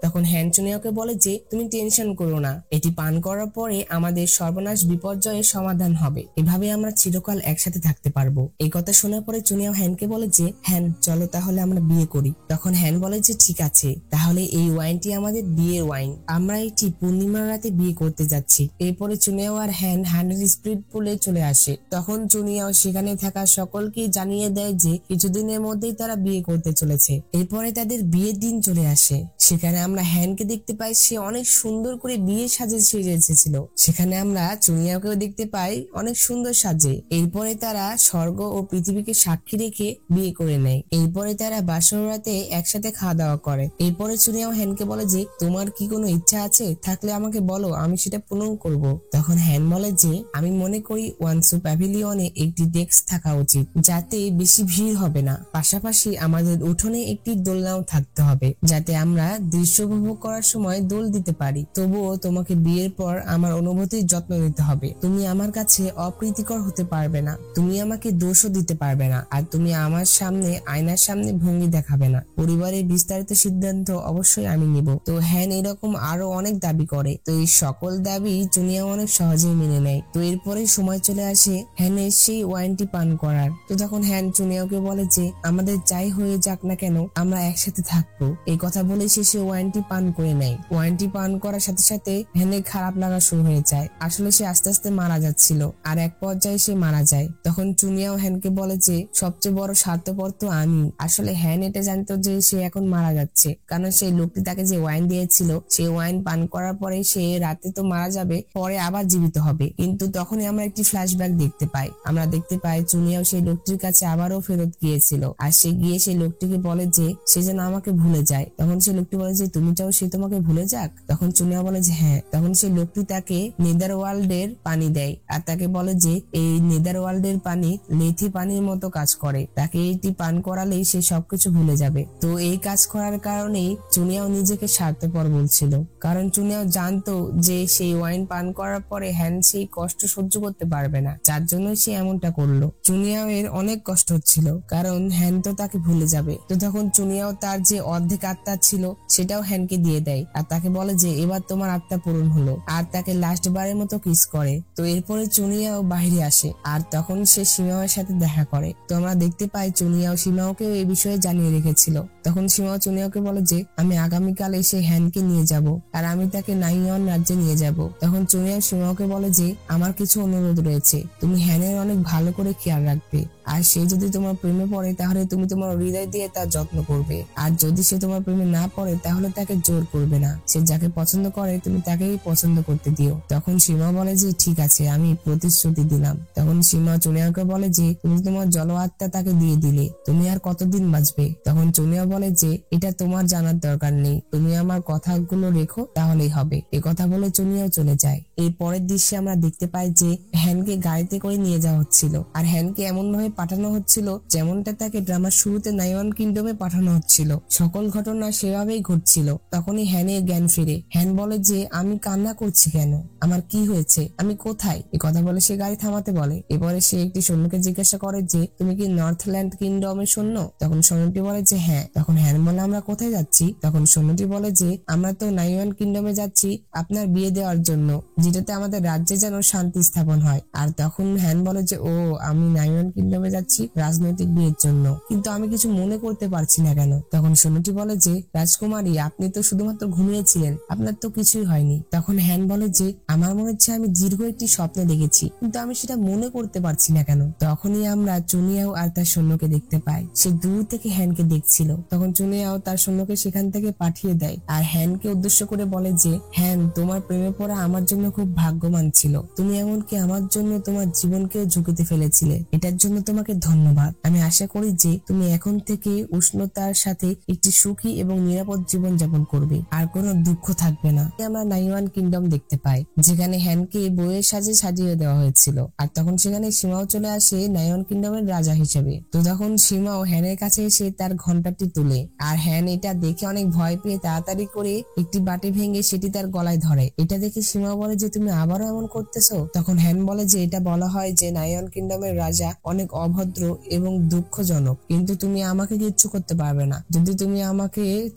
তখন হ্যান চুনিয়াওকে বলে যে তুমি টেনশন করো না, এটি পান করার পরে আমাদের সর্বনাশ বিপর্যয়ের সমাধান হবে, এভাবে আমরা চিরকাল একসাথে থাকতে পারবো। এই কথা শোনার পরে চুনিয়াও হ্যানকে বলে যে হ্যান চলো তাহলে আমরা বিয়ে করি। তখন হ্যান বলে যে ঠিক আছে, তাহলে এই ওয়াইনটি আমাদের বিয়ের ওয়াইন, আমরা এটি পূর্ণিমার রাতে বিয়ে করতে যাচ্ছি। এরপরে চুনিয়াও আর হ্যান হ্যান্ডের স্পিড পুলে চলে আসে। তখন চুনিয়াও সেখানে থাকা সকলকে জানিয়ে দেয় যে কিছুদিনের মধ্যেই তারা বিয়ে করতে চলেছে। এরপরে তাদের বিয়ের দিন চলে আসে। সেখানে আমরা হ্যানকে দেখতে পাই, সে অনেক সুন্দর করে বিয়ে সাজে সেজে এসেছিল। সেখানে আমরা চুনিয়াকেও দেখতে পাই অনেক সুন্দর সাজে। এরপরে তারা স্বর্গ ও পৃথিবীকে সাক্ষী রেখে বিয়ে করে নেয়। এরপরে তারা বাসর রাতে একসাথে খাওয়া দাওয়া করে। এরপরে চুনিয়াও হ্যানকে বলে যে তোমার কি কোনো ইচ্ছা আছে, থাকলে আমাকে বলো, আমি সেটা পূরণ করব। তখন হ্যান বলে যে আমি মনে করি ওয়ানসু প্যাভিলিয়নে একটি ডেস্ক থাকা উচিত, যাতে বেশি ভিড় হবে না। পাশাপাশি আমাদের উঠোনে একটি দোলনাও থাকতে হবে, যাতে আমরা দৃশ্য উপভোগ করার সময় দোল দিতে পারি। তবুও তোমাকে বিয়ের পর আমার অনুভূতির যত্ন নিতে হবে। তুমি আমার কাছে অপ্রীতিকর হতে পারবে না, তুমি আমাকে দোষও দিতে পারবে না, আর তুমি আমার সামনে আয়নার সামনে ভঙ্গি দেখাবে না। পরিবারের বিস্তারিত সিদ্ধান্ত অবশ্যই আমি নিব। তো হ্যান এরকম আরো অনেক দাবি করে। তো এই সকল দাবি চুনিয়া অনেক সহজেই মেনে নেয়। তো এরপরে সময় চলে আসে হ্যানের সেই ওয়াইনটি পান করার। তো তখন হ্যান চুনিয়াকে বলে যে আমাদের যাই হয়ে যাক না কেন আমরা একসাথে থাকবো। এই কথা বলে সে ওয়াইনটি পান করে নেয়। ওয়াইনটি পান করার সাথে সাথে হ্যানের খারাপ লাগা শুরু হয়ে যায়। আসলে সে আস্তে আস্তে মারা যাচ্ছিল, আর এক পর্যায়ে সে মারা যায়। তখন চুনিয়াও হ্যানকে বলে যে সবচেয়ে বড় স্বার্থপর তো আমি। আসলে হ্যান এটা জানতো যে সে এখন মারা যাচ্ছে, কারণ সেই লোকটি তাকে যে ওয়াইন দিয়েছিল সেই ওয়াইন পান করার পরে সে রাতে তো মারা যাবে, পরে আবার জীবিত হবে। কিন্তু তখনই আমরা একটি ফ্ল্যাশব্যাক দেখতে পাই। আমরা দেখতে পাই চুনিয়াও সেই লোকটির কাছে আবারও ফেরত গিয়েছিল, আর সে গিয়ে সেই লোকটিকে বলে যে সে যেন আমাকে ভুলে যায়। তখন সেই লোকটি বলে যে তুমি চাও সে তোমাকে ভুলে যাক? তখন চুনিয়া বলে যে হ্যাঁ। তখন সেই লোকটি তাকে নেদার ওয়ার্ল্ডের পানি দেয়, আর তাকে বলে যে এই নেদার ওয়ার্ল্ডের পানি লেথি পানির মতো কাজ করে, তাকে এটি পান করালেই সে সবকিছু ভুলে যাবে। তো এই কাজ করার কারণেই চুনিয়াও নিজেকে স্বার্থপর বলছিল, কারণ চুনিয়াও জানতো যে সেই ওয়াইন পান করার পরে হ্যান সেই কষ্ট সহ্য করতে পারবে না, যার জন্য সে এমনটা করলো। চুনিয়াও এর অনেক কষ্ট হচ্ছিল, কারণ হ্যান তো তাকে ভুলে যাবে। তো তখন চুনিয়াও তার যে অর্ধেক আত্মা ছিল সেটাও হ্যানকে দিয়ে দেয় আর তাকে বলে যে এবার তোমার আত্মা পূরণ হলো, আর তাকে লাস্ট বারের মতো কিস করে। তো এরপরে চুনিয়াও বাইরে আসে আর তখন সে সীমাওয়ের সাথে দেখা করে। তো আমরা দেখতে পাই চুনিয়াও সীমাওকেও এই বিষয়ে জানিয়ে রেখেছিল। তখন সীমাও চুনিয়াকে বলে যে আমি আগামীকাল এসে হ্যানকে নিয়ে যাব আর আমি তাকে নাইওয়ান রাজ্যে নিয়ে যাব। তখন চুনিয়াও সীমাওকে বলে যে আমার কিছু অনুরোধ রয়েছে, তুমি হ্যানের অনেক ভালো করে খেয়াল রাখবে, আর সে যদি তোমার প্রেমে পড়ে তাহলে তুমি তোমার হৃদয় দিয়ে তার যত্ন করবে, আর যদি সে তোমার প্রেমে না পড়ে তাহলে তাকে জোর করবে না, সে যাকে পছন্দ করে তুমি তাকেই পছন্দ করতে দিও। তখন সীমা বলে যে ঠিক আছে, আমি প্রতিশ্রুতি দিলাম। তখন সীমা চুনিয়াকে বলে যে তুমি তোমার জল আত্মা তাকে দিয়ে দিলে, তুমি আর কতদিন বাঁচবে? তখন চুনিয়া বলে যে এটা তোমার জানার দরকার নেই, তুমি আমার কথাগুলো রেখো তাহলেই হবে। এ কথা বলে চুনিয়াও চলে যায়। এই পরের দৃশ্যে আমরা দেখতে পাই যে হ্যানকে গাড়িতে করে নিয়ে যাওয়া হচ্ছিল, আর হ্যানকে এমন ভাবে পাঠানো হচ্ছিল যেমনটা তাকে ড্রামার শুরুতে নাইওয়ান কিংডমে পাঠানো হচ্ছিল। সকল ঘটনা সেভাবেই ঘটছিল। তখনই হ্যানের জ্ঞান ফিরে। হ্যান বলে যে আমি কান্না করছি কেন, আমার কি হয়েছে, আমি কোথায়? এই কথা বলে সে গাড়ি থামাতে বলে। এবারে সে একটি সৈন্যকে জিজ্ঞাসা করে যে তুমি কি নর্থল্যান্ড কিংডমের সৈন্য? তখন সৈন্যটি বলে যে হ্যাঁ। তখন হ্যান বলে আমরা কোথায় যাচ্ছি? তখন সৈন্যটি বলে যে আমরা তো নাইওয়ান কিংডমে যাচ্ছি আপনার বিয়ে দেওয়ার জন্য, যেটাতে আমাদের রাজ্যে যেন শান্তি স্থাপন হয়। আর তখন হ্যান বলে যে ও, আমি নাইওয়ান কিংডমে যাচ্ছি রাজনৈতিক বিয়ের জন্য, কিন্তু আমি কিছু মনে করতে পারছি না কেন? তখন সৈন্যটি বলে যে রাজকুমারী, আপনি তো শুধুমাত্র ঘুমিয়েছিলেন, আপনার তো কিছুই হয়নি। তখন হ্যান বলে যে আমার মনে হচ্ছে আমি দীর্ঘ একটি স্বপ্ন দেখেছি, কিন্তু আমি সেটা মনে করতে পারছি না কেন? তখনই আমরা চুনিয়াও আর তার সৈন্যকে দেখতে পাই। সে দূর থেকে হ্যানকে দেখছিল। তখন চুনিয়াও তার সৈন্যকে সেখান থেকে পাঠিয়ে দেয় আর হ্যানকে উদ্দেশ্য করে বলে যে হ্যান, তোমার প্রেমে পড়া আমার জন্য খুব ভাগ্যবান ছিল, তুমি এমনকি আমার জন্য তোমার জীবনকেও ঝুঁকিতে ফেলেছিলে, এটার জন্য তোমাকে ধন্যবাদ। আমি আশা করি যে তুমি এখন থেকে উষ্ণতার সাথে একটি সুখী এবং নিরাপদ জীবন যাপন করবে, আর কোনো দুঃখ থাকবে না। আমরা নাইওয়ান কিংডম দেখতে পাই যেখানে হ্যানকে বইয়ের সাজে সাজিয়ে দেওয়া হয়েছিল, আর তখন সেখানে সীমাও চলে আসে নাইওয়ান কিংডমের রাজা হিসেবে। তো তখন সীমাও হ্যানের কাছে এসে তার ঘন্টাটি তুলে, আর হ্যান এটা দেখে অনেক ভয় পেয়ে তাড়াতাড়ি করে একটি বাটি ভেঙে সেটি তার গলায় ধরে। এটা দেখে সীমা বলে যে তুমি আবারও এমন করতেছো? তখন হ্যান বলে যে এটা বলা হয় যে নাইওয়ান কিংডমের রাজা অনেক অভদ্র এবং দুঃখজনক, কিন্তু তুমি আমাকে কিচ্ছু করতে পারবে না। যদি তুমি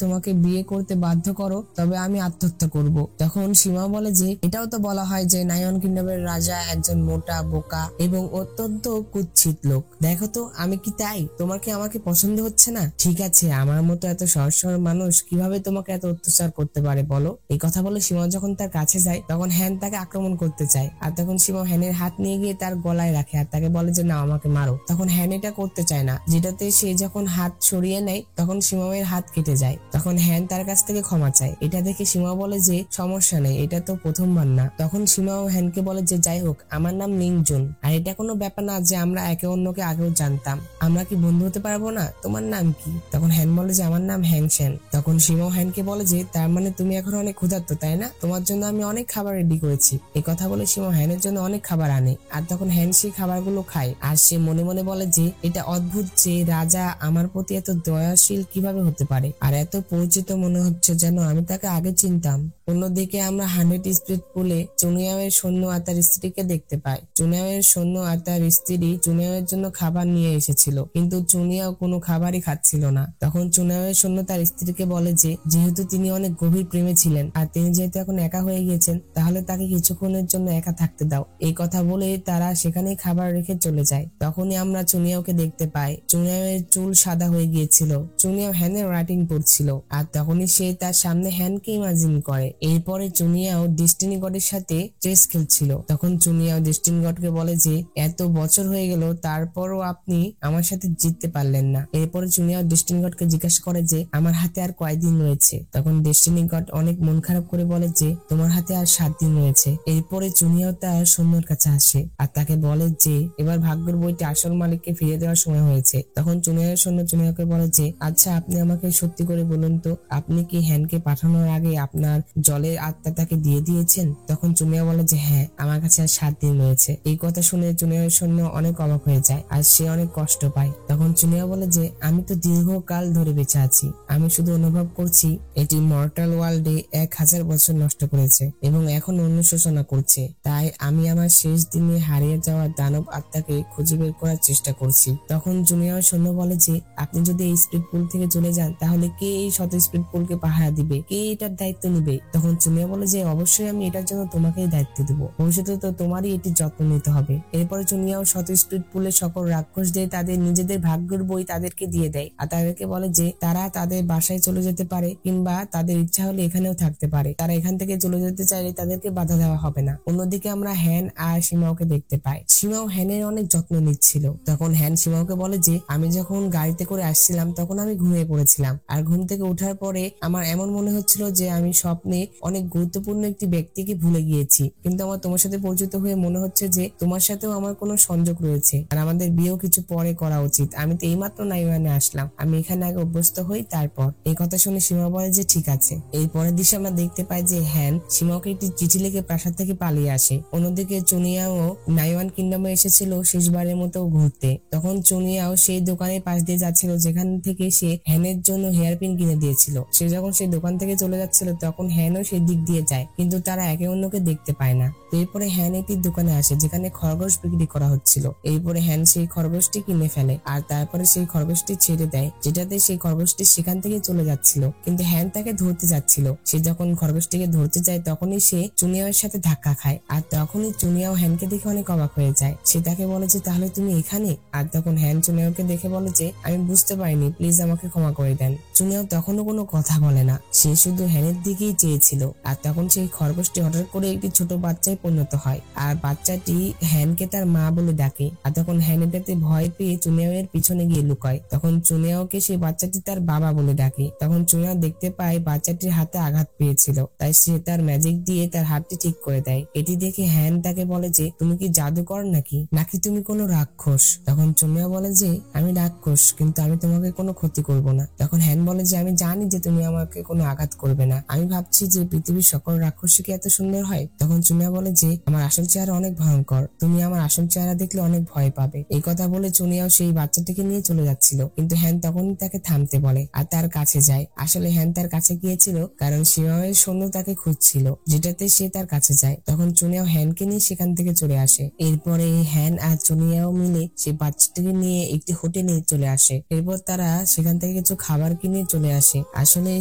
তোমাকে বিয়ে করতে বাধ্য করো তবে আমি আত্মহত্যা করব। তখন সীমা বলে যে এটাও তো বলা হয় যে নাইওয়ান কিংডমের রাজা একজন মোটা, বোকা এবং অত্যন্ত কুৎসিত লোক। দেখো তো আমি কি তাই? তোমার কি আমাকে পছন্দ হচ্ছে না? ঠিক আছে, আমার মতো এত সহজ সরল মানুষ কিভাবে তোমাকে এত অত্যাচার করতে পারে বলো? এই কথা বলে সীমা যখন তার কাছে যায় তখন হ্যান তাকে আক্রমণ করতে চায়, আর তখন সীমা হ্যানের হাত নিয়ে গিয়ে তার গলায় রাখে আর তাকে বলে যে না, আমাকে মারো। তখন হ্যান এটা করতে চায় না, যেটাতে সে যখন হাত সরিয়ে নেয় তখন সীমাওয়ের হাত কেটে যায়। তখন হ্যান তার কাছ থেকে ক্ষমা চায়। এটা দেখে সীমা বলে যে সমস্যা নেই, এটা তো প্রথমবার না। তখন সীমাও হ্যানকে বলে যে যাই হোক, আমার নাম নিংজুন, আর এটা কোনো ব্যাপার না যে আমরা একে অন্যকে আগেও জানতাম, আমরা কি বন্ধু হতে পারবো না? তোমার নাম কি? তখন হ্যান বলে যে আমার নাম হ্যাংশেন। তখন সীমাও হ্যানকে বলে যে তার মানে তুমি এখন অনেক ক্ষুধার্ত তাই না? তোমার জন্য আমি অনেক খাবার রেডি করেছি। এই কথা বলে সীমা হ্যানের জন্য অনেক খাবার আনে, আর তখন হ্যান সেই খাবারগুলো খায়, আর সে মনে মনে বলে যে এটা অদ্ভুত যে রাজা আমার প্রতি এত দয়াশীল কিভাবে হতে পারে, আর এত পরিচিত মনে হচ্ছে যেন আমি তাকে আগে চিনতাম। অন্যদিকে আমরা 100 স্পিড পুলে চুনিয়াওয়ের সৈন্য আর তার স্ত্রীকে দেখতে পাই। চুনিয়াওয়ের সৈন্য আর তার স্ত্রী চুনিয়াওয়ের জন্য খাবার নিয়ে এসেছিল, কিন্তু চুনিয়াও কোনো খাবারই খাচ্ছিল না। তখন চুনিয়াওয়ের সৈন্য তার স্ত্রীকে বলে যে যেহেতু তিনি অনেক গভীর প্রেমে ছিলেন আর তিনি যেহেতু এখন একা হয়ে গিয়েছেন, তাহলে তাকে কিছুক্ষণের জন্য একা থাকতে দাও। এই কথা বলে তারা সেখানেই খাবার রেখে চলে যায়। তখনই আমরা চুনিয়াওকে দেখতে পাই। চুনিয়াওয়ের চুল সাদা হয়ে গিয়েছিল। চুনিয়াও হ্যানের রাইটিং পড়ছিল, আর তখনই সে তার সামনে হ্যানকে ইমাজিন করে। এরপরে চুনিয়াও ডেস্টিনি গডের সাথে চেস খেলছিল। তখন চুনিয়াও ডেস্টিনি গডকে বলে যে এত বছর হয়ে গেল তারপরও আপনি আমার সাথে জিততে পারলেন না। এরপরে চুনিয়াও ডেস্টিনি গডকে জিজ্ঞাসা করে যে আমার হাতে আর কয়দিন রয়েছে। তখন ডেস্টিনি গড অনেক মন খারাপ করে বলে যে তোমার হাতে আর 7 দিন রয়েছে। এরপরে চুনিয়াও তার সৈন্যর কাছে আসে আর তাকে বলে যে এবার ভাগ্যের বইটি আসল মালিককে ফিরে দেওয়ার সময় হয়েছে। তখন চুনিয়ার সৈন্য চুনিয়াকে বলে যে আচ্ছা, আপনি আমাকে সত্যি করে বলুন তো, আপনি কি হ্যানকে পাঠানোর আগে আপনার জলের আত্মা তাকে দিয়ে দিয়েছেন? তখন চুনিয়া বলে যে হ্যাঁ, আমার কাছে আর 7 দিন রয়েছে। এই কথা শুনে চুনিয়ার সৈন্য অনেক অবাক হয়ে যায় আর সে অনেক কষ্ট পায়। তখন চুনিয়া বলে যে আমি তো দীর্ঘকাল ধরে বেঁচে আছি, আমি শুধু অনুভব করছি এটি মর্টাল ওয়ার্ল্ডে 1000 বছর নষ্ট করেছে এবং এখন অনুশোচনা করছে, তাই আমি আমার শেষ দিনে হারিয়ে যাওয়া দানব আত্মাকে খুঁজে বের করার করার চেষ্টা করছি। তখন জুনিয়র সৈন্য বলে যে আপনি যদি এই স্পিড পুল থেকে চলে যান তাহলে কে এই শত স্পিড পুলকে পাহারা দিবে, কে এটার দায়িত্ব নিবে? তখন জুনিয়র বলে যে অবশ্যই আমি এটার জন্য তোমাকেই দায়িত্ব দেবো, ভবিষ্যতে তো তোমারই এটির যত্ন নিতে হবে। এরপরে জুনিয়র শত স্পিড পুলের সকল রাক্ষসদের তাদের নিজেদের ভাগ্যের বই তাদেরকে দিয়ে দেয় আর তাদেরকে বলে যে তারা তাদের বাসায় চলে যেতে পারে কিংবা তাদের ইচ্ছা হলে এখানেও থাকতে পারে, তারা এখান থেকে চলে যেতে চাইলে তাদেরকে বাধা দেওয়া হবে না। অন্যদিকে আমরা হ্যান আর সীমাওকে দেখতে পাই। সীমাও হ্যানের অনেক যত্ন নিচ্ছিল। তখন হ্যান সীমাওকে বলে যে আমি যখন গাড়িতে করে আসছিলাম তখন আমি ঘুমিয়ে পড়েছিলাম, আর ঘুম থেকে ওঠার পরে আমার এমন মনে হচ্ছিল যে আমি স্বপ্নে অনেক গুরুত্বপূর্ণ একটি ব্যক্তিকে ভুলে গিয়েছি, কিন্তু আমার তোমার সাথে পরিচিত হয়ে মনে হচ্ছে যে তোমার সাথেও আমার কোনো সংযোগ রয়েছে আর আমাদের বিয়েও কিছু পরে করা উচিত। আমি তো এইমাত্র নাইওয়ানে আসলাম, আমি এখানে আগে অভ্যস্ত হই তারপর। এই কথা শুনে সীমা বলে যে ঠিক আছে। এই পরের দৃশ্যে আমরা দেখতে পাই যে হ্যান সীমাকে একটি চিঠি লিখে প্রাসাদ থেকে পালিয়ে আসে। অন্যদিকে চুনিয়াও নাইওয়ান কিংডমে এসেছিল শেষবারের মতো ঘুরতে। তখন চুনিয়াও সেই দোকানের পাশ দিয়ে যাচ্ছিল যেখান থেকে সে হ্যানের জন্য হেয়ার পিন কিনে দিয়েছিল। সে যখন সেই দোকান থেকে চলে যাচ্ছিল তখন হ্যানও সেই দিক দিয়ে যায়, কিন্তু তারা একে অন্যকে দেখতে পায় না। এরপরে হ্যান একটি দোকানে আসে যেখানে খরগোশ বিক্রি করা হচ্ছিল। এরপরে হ্যান সেই খরগোশটি কিনে ফেলে আর তারপরে সেই খরগোশটি ছেড়ে দেয়, যেটাতে সেই খরগোশটি সেখান থেকে চলে যাচ্ছিল, কিন্তু হ্যান তাকে ধরতে যাচ্ছিল। সে যখন খরগোশটিকে ধরতে যায় তখনই সে চুনিয়াওয়ের সাথে ধাক্কা খায় আর তখনই চুনিয়াও হ্যানকে দেখে অনেক অবাক হয়ে যায়। সে তাকে বলে যে তাহলে তুমি এখানে? আর তখন হ্যান চুনিয়াওকে দেখে বলে যে আমি বুঝতে পারিনি, প্লিজ আমাকে ক্ষমা করে দেন। চুনিয়াও তখনও কোনো কথা বলে না, সে শুধু হ্যানের দিকেই চেয়েছিল। আর তখন সেই খরগোশটি হঠাৎ করে একটি ছোট বাচ্চায় পরিণত হয় আর বাচ্চাটি হ্যানকে তার মা বলে ডাকে। আর তখন হ্যান এটাতে ভয় পেয়ে চুনিয়াওয়ের পিছনে গিয়ে লুকায়। তখন চুনিয়াওকে সেই বাচ্চাটি তার বাবা বলে ডাকে। তখন চুনিয়াও দেখতে পায় বাচ্চাটির হাতে আঘাত পেয়েছিল, তাই সে তার ম্যাজিক দিয়ে তার হাতটি ঠিক করে দেয়। এটি দেখে হ্যান তাকে বলে যে তুমি কি জাদুকর নাকি নাকি তুমি কোনো রাক্ষস? তখন চুনিয়াও বলে যে আমি রাক্ষস, কিন্তু আমি তোমাকে কোনো ক্ষতি করব না। তখন হ্যান বলে যে আমি জানি যে তুমি আমাকে কোনো আঘাত করবে না, আমি ভাবছি যে পৃথিবীর সকল রাক্ষসী কি এত সুন্দর হয়? তখন চুনিয়া বলে যে আমার আসল চেহারা অনেক ভয়ঙ্কর, তুমি আমার আসল চেহারা দেখলে অনেক ভয় পাবে। এই কথা বলে চুনিয়াও সেই বাচ্চাটিকে নিয়ে চলে যাচ্ছিল, কিন্তু হ্যান তখনই তাকে থামতে বলে আর তার কাছে যায়। আসলে হ্যান তার কাছে গিয়েছিল কারণ সীমাওয়ের সৈন্য তাকে খুঁজছিল, যেটাতে সে তার কাছে যায়। তখন চুনিয়াও হ্যানকে নিয়ে সেখান থেকে চলে আসে। এরপরে হ্যান আর চুনিয়াও মিলে সেই বাচ্চাটিকে নিয়ে একটি হোটেলে চলে আসে। এরপর তারা সেখান থেকে কিছু খাবার কিনে চলে আসে। আসলে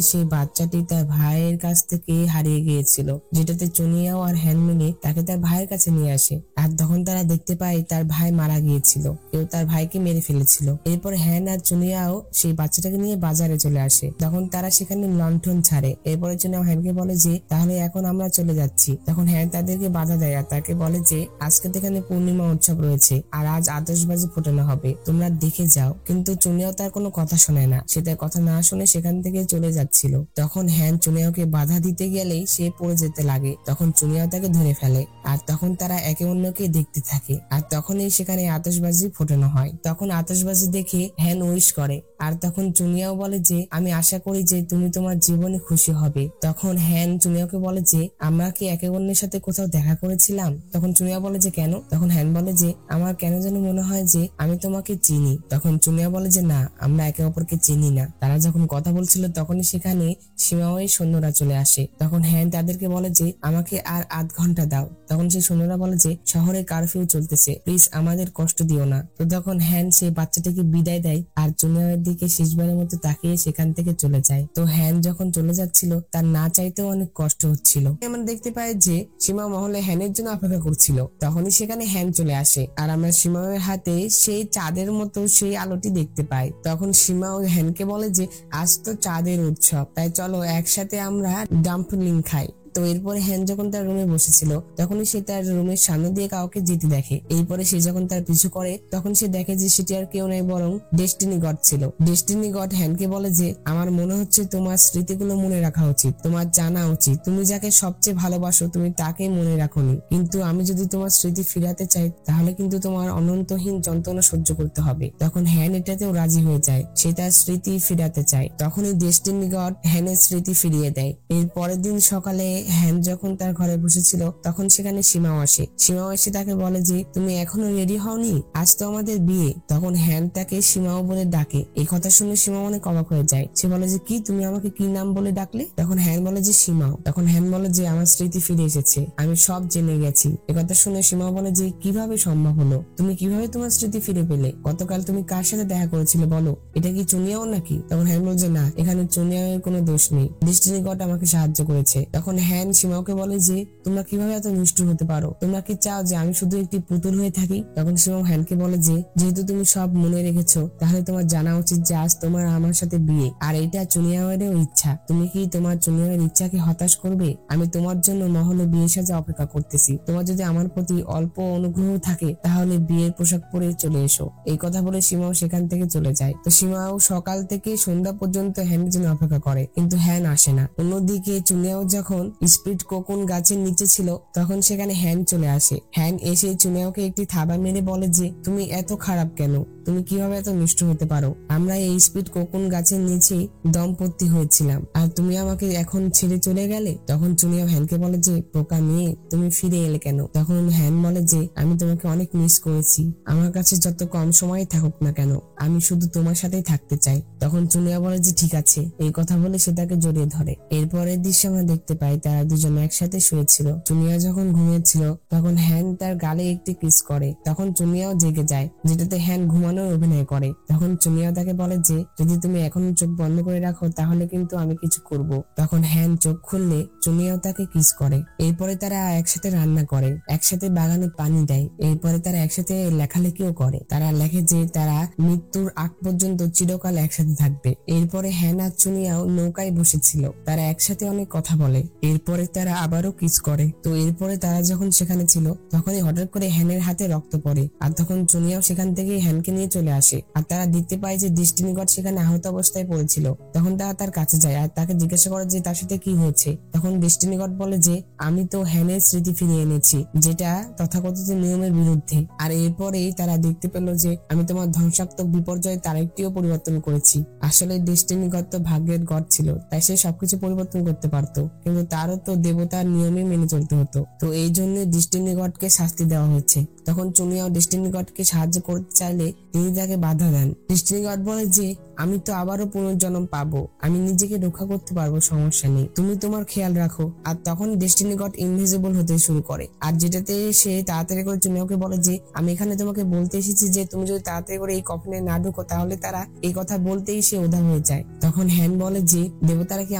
সেই বাচ্চাটি তার ভাইয়ের কাছ থেকে হারিয়ে গিয়েছিল, যেটাতে চুনিয়াও আর হ্যান মিলে তাকে তার ভাইয়ের কাছে নিয়ে আসে। আর তখন তারা দেখতে পায় তার ভাই মারা গিয়েছিল, কেউ তার ভাইকে মেরে ফেলেছিল। এরপর হ্যান আর চুনিয়াও সেই বাচ্চাটাকে নিয়ে বাজারে চলে আসে। তখন তারা সেখানে লণ্ঠন ছাড়ে। এরপরে চুনিয়াও হ্যানকে বলে যে তাহলে এখন আমরা চলে যাচ্ছি। তখন হ্যান তাদেরকে বাধা দেয় আর তাকে বলে যে আজকে এখানে পূর্ণিমা উৎসব রয়েছে আর আজ আতশবাজি ফোটানো হবে, তোমরা দেখে যাও। কিন্তু চুনিয়াও তার কোনো কথা শোনে না, সে তার কথা না শুনে সেখান থেকে চলে যাচ্ছিল। তখন হ্যান চুনিয়াওকে বাধা দিতে গেলেই সে পড়ে যেতে লাগে। তখন চুনিয়াও তাকে ধরে ফেলে আর তখন তারা একে অন্যকে দেখতে থাকে। আর তখনই সেখানে আতশবাজি ফোটানো হয়। তখন আতশবাজি দেখে হ্যান উইশ করে আর তখন চুনিয়াও বলে যে আমি আশা করি যে তুমি তোমার জীবনে খুশি হবে। তখন হ্যান চুনিয়াওকে বলে যে আমরা কি একে অন্যের সাথে কোথাও দেখা করেছিলাম? তখন চুনিয়া বলে যে কেন? তখন হ্যান বলে যে আমার কেন যেন মনে হয় যে আমি তোমাকে চিনি। তখন চুনিয়া বলে যে না, আমরা একে অপরকে চিনি না। তারা যখন কথা বলছিল তখনই সেখানে সীমাওয়ের সৈন্যরা চলে আসে। তখন হ্যান তাদেরকে বলে যে আমাকে আর আধ ঘন্টা দাও। তখন সেই সৈন্যরা বলে যে শহরে কারফিউ চলতেছে, প্লিজ আমাদের কষ্ট দিও না। তো তখন হ্যান সেই বাচ্চাটাকে বিদায় দেয় আর চুনিয়ার দিকে শেষবারের মতো তাকিয়ে সেখান থেকে চলে যায়। তো হ্যান যখন চলে যাচ্ছিল তার না চাইতেও অনেক কষ্ট হচ্ছিল। আমরা দেখতে পাই যে সীমা মহলে হ্যানের জন্য অপেক্ষা করছিল। তখনই সেখানে হ্যান চলে আসে আর আমরা সীমাওয়ের হাতে সেই চাঁদের মতো সেই আলোটি দেখতে পাই। তখন সীমা ও হ্যানকে বলে যে আজ তো চাঁদের উৎসব, তাই চলো একসাথে আমরা ডাম্পলিং খাই। তো এরপরে হ্যান যখন তার রুমে বসেছিল তখনই সে তার রুমের সামনে দিয়ে কাউকে যেতে দেখে। এরপরে সে যখন তার পিছু করে তখন সে দেখে যে সেটি আর কেউ নেই বরং ডেস্টিনি গড ছিল। ডেস্টিনি গড হ্যানকে বলে যে আমার মনে হচ্ছে তোমার স্মৃতিগুলো মনে রাখা উচিত, তোমার জানা উচিত তুমি যাকে সবচেয়ে ভালোবাসো তুমি তাকে মনে রাখোনি, কিন্তু আমি যদি তোমার স্মৃতি ফিরাতে চাই তাহলে কিন্তু তোমার অনন্তহীন যন্ত্রণা সহ্য করতে হবে। তখন হ্যান এটাতেও রাজি হয়ে যায়, সে তার স্মৃতি ফিরাতে চায়। তখনই ডেস্টিনি গড হ্যানের স্মৃতি ফিরিয়ে দেয়। এর পরের দিন সকালে হ্যান যখন তার ঘরে বসেছিল তখন সেখানে সীমাও আসে। সীমাও এসে তাকে বলে যে তুমি এখনো রেডি হওনি, আজ তো আমাদের বিয়ে। তখন হ্যান তাকে সীমাও বলে ডাকে। এই কথা শুনে সীমা অনেক অবাক হয়ে যায়। সে বলে যে কি, তুমি আমাকে কি নাম বলে ডাকলে? তখন হ্যান বলে যে সীমাও। তখন হ্যান বলে যে আমার স্মৃতি ফিরে এসেছে, আমি সব জেনে গেছি। এ কথা শুনে সীমা বলে যে কিভাবে সম্ভব হলো, তুমি কিভাবে তোমার স্মৃতি ফিরে পেলে? গতকাল তুমি কার সাথে দেখা করেছিলে বলো, এটা কি চুনিয়াও নাকি? তখন হ্যান বলে যে না, এখানে চুনিয়াওয়ের কোনো দোষ নেই, ডেস্টিনি গড আমাকে সাহায্য করেছে। তখন হ্যান সীমাকে বলে যে তোমরা কিভাবে এত নিষ্ঠুর হতে পারো, তোমরা কি চাও যে আমি শুধু একটি পুতুল হয়ে থাকি? তখন সীমা হ্যানকে বলে যে যেহেতু তুমি সব মনে রেখেছো তাহলে তোমার জানা উচিত যে আজ তোমার আমার সাথে বিয়ে, আর এটা চুনিয়াওয়েরও ইচ্ছা। তুমি কি তোমার চুনিয়াওয়ের ইচ্ছাকে হতাশ করবে? আমি তোমার জন্য মহলে বিয়ে সাজা অপেক্ষা করতেছি, তোমার যদি আমার প্রতি অল্প অনুগ্রহ থাকে তাহলে বিয়ের পোশাক পরে চলে এসো। এই কথা বলে সীমাও সেখান থেকে চলে যায়। তো সীমাও সকাল থেকে সন্ধ্যা পর্যন্ত হ্যানের জন্য অপেক্ষা করে, কিন্তু হ্যান আসে না। অন্যদিকে চুনিয়াও যখন স্পিড কোকুন গাছের নিচে ছিল তখন সেখানে হ্যান চলে আসে। হ্যান এসে চুনিয়াওকে একটি থাবা মেরে বলে যে তুমি এত খারাপ কেন, তুমি কিভাবে এত নিষ্ঠুর হতে পারো? আমরা এই স্পিড কোকুন গাছের নিচে দম্পতি হয়েছিলাম আর তুমি আমাকে এখন ছেড়ে চলে গেলে। তখন চুনিয়াও হ্যানকে বলে যে পোকা মেয়ে, তুমি ফিরে এলে কেন? তখন হ্যান বলে যে আমি তোমাকে অনেক মিস করেছি, আমার কাছে যত কম সময় থাকুক না কেন আমি শুধু তোমার সাথেই থাকতে চাই। তখন চুনিয়া বলে যে ঠিক আছে। এই কথা বলে সে তাকে জড়িয়ে ধরে। এরপরের দৃশ্যে আমরা দেখতে পাই তারা দুজন একসাথে শুয়েছিল। চুনিয়া যখন ঘুমিয়েছিল তখন হ্যান তার গালে একটি কিস করে। তখন চুনিয়াও জেগে যায়, যেটাতে হ্যান ঘুমানোর অভিনয় করে। তখন চুনিয়াও তাকে বলে যে যদি তুমি এখনো চোখ বন্ধ করে রাখো তাহলে কিন্তু আমি কিছু করব। তখন হ্যান চোখ খুললে চুনিয়াও তাকে কিস করে। এরপরে তারা একসাথে রান্না করে, একসাথে বাগানে পানি দেয়। এরপরে তারা একসাথে লেখালেখিও করে। তারা লেখে যে তারা মৃত্যুর আগ পর্যন্ত চিরকাল একসাথে থাকবে। এরপরে হ্যান আর চুনিয়াও নৌকায় বসেছিল, তারা একসাথে অনেক কথা বলে। এরপরে তারা আবারও কিস করে। তো এরপরে তারা যখন সেখানে ছিল তখনই হঠাৎ করে হ্যানের হাতে রক্ত পড়ে, আর তখন চুনিয়াও সেখান থেকে হ্যানকে নিয়ে চলে আসে। আর তারা দেখতে পায় যে ডেস্টিনি গড সেখানে আহত অবস্থায় পড়েছিল। তখন তারা তার কাছে যায় আর তাকে জিজ্ঞাসা করে যে তার সাথে কি হয়েছে। তখন ডেস্টিনি গড বলে যে আমি তো হ্যানের স্মৃতি ফিরিয়ে এনেছি, যেটা তথাকথিত নিয়মের বিরুদ্ধে। আর এরপরেই তারা দেখতে পেল যে আমি তোমার ধ্বংসাত্মক বিপর্যয় তার একটিও পরিবর্তন করেছি। আসলে ডেস্টিনি গড তো ভাগ্যের গড ছিল, তাই সে সবকিছু পরিবর্তন করতে পারতো, কিন্তু তারও তো দেবতার নিয়মে মেনে চলতে হতো। তো এই জন্য ডেস্টিনি গডকে শাস্তি দেওয়া হয়েছে। তখন চুনিয়াও ডেস্টিনি গডকে সাহায্য করতে চাইলে তিনি তাকে বাধা দেন। ডেস্টিনি গড বলে যে আমি তো আবারও পুনর্জন্ম পাবো, আমি নিজেকে রক্ষা করতে পারবো, সমস্যা নেই, তুমি তোমার খেয়াল রাখো। আর তখন ডেস্টিনি গড ইনভিজিবল হতে শুরু করে, আর যেটাতে সে তাড়াতাড়ি করে চুনিয়াওকে বলে যে আমি এখানে তোমাকে বলতে এসেছি যে তুমি যদি তাড়াতাড়ি করে এই কফিনে না ঢুকো তাহলে তারা এই কথা বলতেই সে উধাও হয়ে যায়। তখন হ্যান বলে যে দেবতারা কি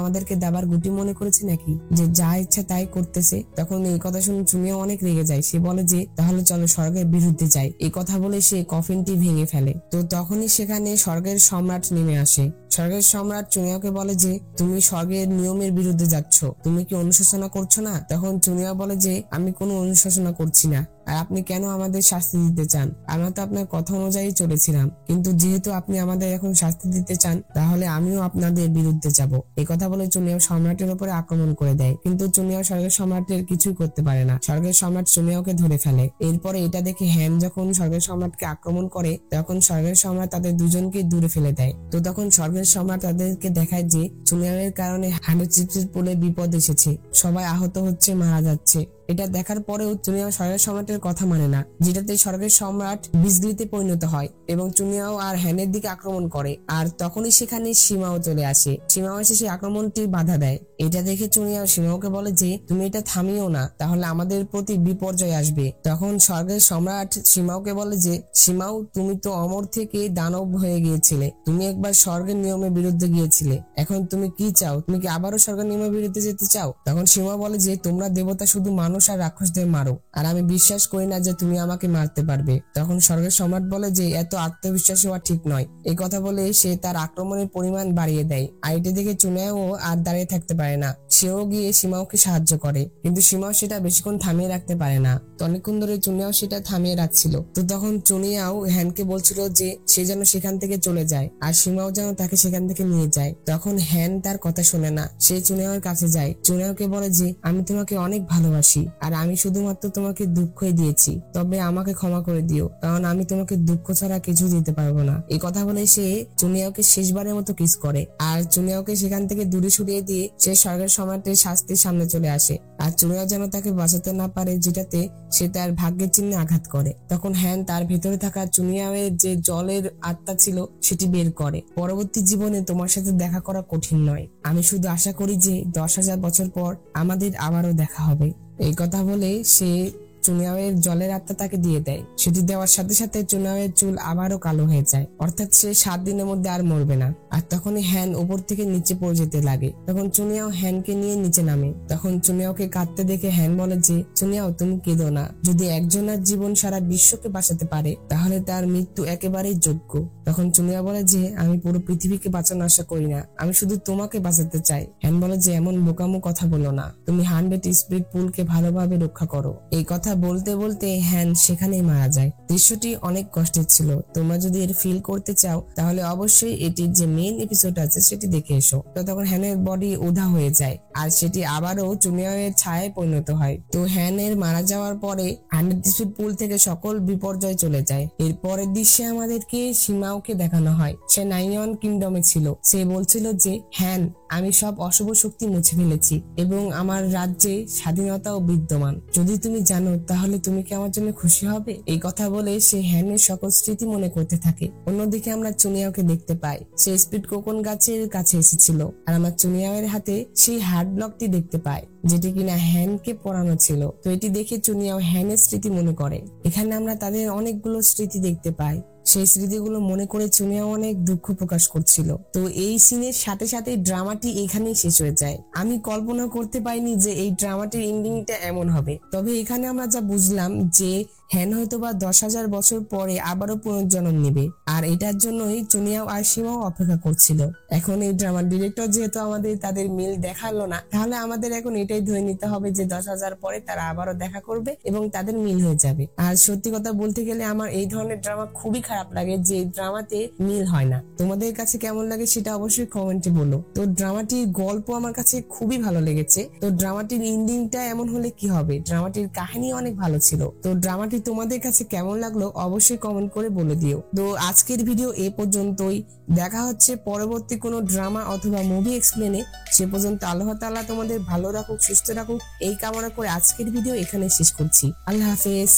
আমাদেরকে দাবার গুটি মনে করেছে নাকি, যে যা ইচ্ছা তাই করতেছে? তখন এই কথা শুনে চুনিয়াও অনেক রেগে যায়। সে বলে যে তাহলে চলো স্বর্গের বিরুদ্ধে যাই। এই কথা বলে সে কফিনটি ভেঙে ফেলে। তো তখনই সেখানে স্বর্গের সম্রাট নেমে আসে। স্বর্গের সম্রাট চুনিয়াকে বলে যে তুমি স্বর্গের নিয়মের বিরুদ্ধে যাচ্ছ, তুমি কি অনুশোচনা করছো না? তখন চুনিয়া বলে যে আমি কোনো অনুশোচনা করছি না, আর আপনি কেন আমাদের শাস্তি দিতে চান? আমরা তো আপনার কথা অনুযায়ী চলেছিলাম, কিন্তু যেহেতু আপনি আমাদের এখন শাস্তি দিতে চান তাহলে আমিও আপনাদের বিরুদ্ধে যাব। এই কথা বলে চুনিয়াও সম্রাটের উপরে আক্রমণ করে দেয়, কিন্তু চুনিয়াও স্বর্গের সম্রাটের কিছুই করতে পারে না। স্বর্গের সম্রাট চুনিয়াওকে ধরে ফেলে। এরপরে এটা দেখে হ্যান যখন স্বর্গের সম্রাটকে আক্রমণ করে তখন স্বর্গের সম্রাট তাদের দুজনকে দূরে ফেলে দেয়। তো তখন স্বর্গের সম্রাট তাদেরকে দেখায় যে চুনিয়াওয়ের কারণে হান্ড্রেড পুলে বিপদ এসেছে, সবাই আহত হচ্ছে, মারা যাচ্ছে। এটা দেখার পরেও চুনিয়াও স্বর্গের সম্রাটের কথা মানে না, যেটাতে স্বর্গের সম্রাট বিজলিতে পরিণত হয় এবং চুনিয়াও আর হ্যানের দিকে আক্রমণ করে। আর তখনই সেখানে সীমাও চলে আসে। সীমাও এসে সেই আক্রমণটি বাধা দেয়। এটা দেখে চুনিয়াও সীমাওকে বলে যে তুমি এটা থামিও না, তাহলে আমাদের প্রতি বিপর্যয় আসবে। তখন স্বর্গের সম্রাট সীমাওকে বলে যে সীমাও, তুমি তো অমর থেকে দানব হয়ে গিয়েছিলে, তুমি একবার স্বর্গের নিয়মের বিরুদ্ধে গিয়েছিলে, এখন তুমি কি চাও? তুমি কি আবারও স্বর্গের নিয়মের বিরুদ্ধে যেতে চাও? তখন সীমা বলে যে তোমরা দেবতা শুধু মানুষ আর রাক্ষসদের মারো, আর আমি বিশ্বাস করি না যে তুমি আমাকে মারতে পারবে। তখন স্বর্গের সম্রাট বলে যে এত আত্মবিশ্বাসী হওয়া ঠিক নয়। এই কথা বলে সে তার আক্রমণের পরিমাণ বাড়িয়ে দেয়। আর এটা দেখে চুনিয়াও আর দাঁড়িয়ে থাকতে পারে না, সেও গিয়ে সীমাওকে সাহায্য করে, কিন্তু সীমাও সেটা বেশিক্ষণ থামিয়ে রাখতে পারে না। তো অনেকক্ষণ ধরে চুনিয়াও সেটা থামিয়ে রাখছিল। তো তখন চুনিয়াও হ্যানকে বলছিল যে সে যেন সেখান থেকে চলে যায় আর সীমাও যেন তাকে সেখান থেকে নিয়ে যায়। তখন হ্যান তার কথা শোনে না, সে চুনিয়াওর কাছে যায়। চুনিয়াওকে বলে যে আমি তোমাকে অনেক ভালোবাসি, আর আমি শুধুমাত্র তোমাকে দুঃখই দিয়েছি, তবে আমাকে ক্ষমা করে দিও, কারণ আমি তোমাকে দুঃখ ছাড়া কিছু দিতে পারবো না। এই কথা বলে সে চুনিয়াওকে শেষবারের মতো কিস করে আর চুনিয়াওকে সেখান থেকে দূরে সরিয়ে দিয়ে সে স্বর্গের সম্রাটের শাস্তির সামনে চলে আসে। আর চুনিয়াও যেন তাকে বাঁচাতে না পারে, যেটাতে সে তার ভাগ্যের চিহ্নে আঘাত করে। তখন হ্যান তার ভেতরে থাকা চুনিয়াওয়ের যে জলের আত্মা ছিল সেটি বের করে। পরবর্তী জীবনে তোমার সাথে দেখা করা কঠিন নয়, আমি শুধু আশা করি যে 10,000 বছর পর আমাদের আবারও দেখা হবে। এই কথা বলে সে চুনিয়াওয়ের জলের আত্মা তাকে দিয়ে দেয়। সেটি দেওয়ার সাথে সাথে চুনিয়াওয়ের চুল আবারও কালো হয়ে যায়, অর্থাৎ সে 7 দিনের মধ্যে আর মরবে না। আর তখনই হ্যান উপর থেকে নিচে পড়ে যেতে লাগে। তখন চুনিয়াও হ্যানকে নিয়ে নিচে নামে। তখন চুনিয়াওকে কাঁদতে দেখে হ্যান বলে যে, চুনিয়াও তুমি কেঁদো না, যদি একজনের জীবন সারা বিশ্বকে বাঁচাতে পারে তাহলে তার মৃত্যু একেবারেই যোগ্য। তখন চুনিয়া বলে যে, আমি পুরো পৃথিবীকে বাঁচানোর আশা করি না, আমি শুধু তোমাকে বাঁচাতে চাই। হ্যান বলে যে, এমন বোকামো কথা বলো না, তুমি 100 স্পিড পুলকে ভালোভাবে রক্ষা করো। এই কথা বলতে বলতে হ্যান সেখানেই মারা যায়। দৃশ্যটি অনেক কষ্টের ছিল। তোমরা যদি এর ফিল করতে চাও তাহলে অবশ্যই এটির যে মেইন এপিসোড আছে সেটি দেখে এসো। তো তখন হ্যানের বডি উধা হয়ে যায় আর সেটি আবারও চুনিয়াওয়ের ছায়ায় পরিণত হয়। তো হ্যানের মারা যাওয়ার পরে 100 স্পিড পুল থেকে সকল বিপর্যয় চলে যায়। এর পরের দৃশ্যে আমাদেরকে সীমাওকে দেখানো হয়। সে নাইয়ন কিংডমে ছিল। সে বলছিল যে, হ্যান আমি সব অশুভ শক্তি মুছে ফেলেছি এবং আমার রাজ্যে স্বাধীনতাও বিদ্যমান। যদি তুমি জানো তাহলে তুমি কি আমার জন্য খুশি হবে? এই কথা বলে সে হ্যানের সকল স্মৃতি মনে করতে থাকে। অন্যদিকে আমরা চুনিয়াওকে দেখতে পাই। সে স্পিড কোকন গাছের কাছে এসেছিল আর আমার চুনিয়াওয়ের হাতে সেই হার্ড ব্লকটি দেখতে পায়, যেটি কিনা হ্যানকে পরানো ছিল। তো এটি দেখে চুনিয়াও হ্যানের স্মৃতি মনে করে। এখানে আমরা তাদের অনেকগুলো স্মৃতি দেখতে পাই। সেই স্মৃতিগুলো মনে করে চুনিয়াও অনেক দুঃখ প্রকাশ করছিল। তো এই সিনের সাথে সাথে ড্রামাটি এখানেই শেষ হয়ে যায়। আমি কল্পনা করতে পারিনি যে এই ড্রামাটির এন্ডিংটা এমন হবে। তবে এখানে আমরা যা বুঝলাম যে হ্যান হয়তোবা 10,000 বছর পরে আবারও পুনর্জন্ম নেবে, আর এটার জন্যই চুনিয়াও আর সীমাও অপেক্ষা করছিল। এখন এই ড্রামার ডিরেক্টর যেহেতু আমাদের তাদের মিল দেখালো না, তাহলে আমাদের এখন এটাই ধরে নিতে হবে যে 10,000 পরে তারা আবারও দেখা করবে এবং তাদের মিল হয়ে যাবে। আর সত্যি কথা বলতে গেলে আমার এই ধরনের ড্রামা খুবই খারাপ লাগে যে ড্রামাতে মিল হয় না। তোমাদের কাছে কেমন লাগে সেটা অবশ্যই কমেন্টে বলো। তো ড্রামাটির গল্প আমার কাছে খুবই ভালো লেগেছে। তো ড্রামাটির এন্ডিংটা এমন হলে কি হবে? ড্রামাটির কাহিনী অনেক ভালো ছিল। তো ড্রামাটি তোমাদের কাছে কেমন লাগলো অবশ্যই কমেন্ট করে বলে দিও। তো আজকের ভিডিও এ পর্যন্তই। দেখা হচ্ছে পরবর্তী কোনো ড্রামা অথবা মুভি এক্সপ্লেনে। সে পর্যন্ত আল্লাহ তাআলা তোমাদের ভালো রাখুক, সুস্থ রাখুক এই কামনা করে আজকের ভিডিও এখানে শেষ করছি। আল্লাহ হাফেজ।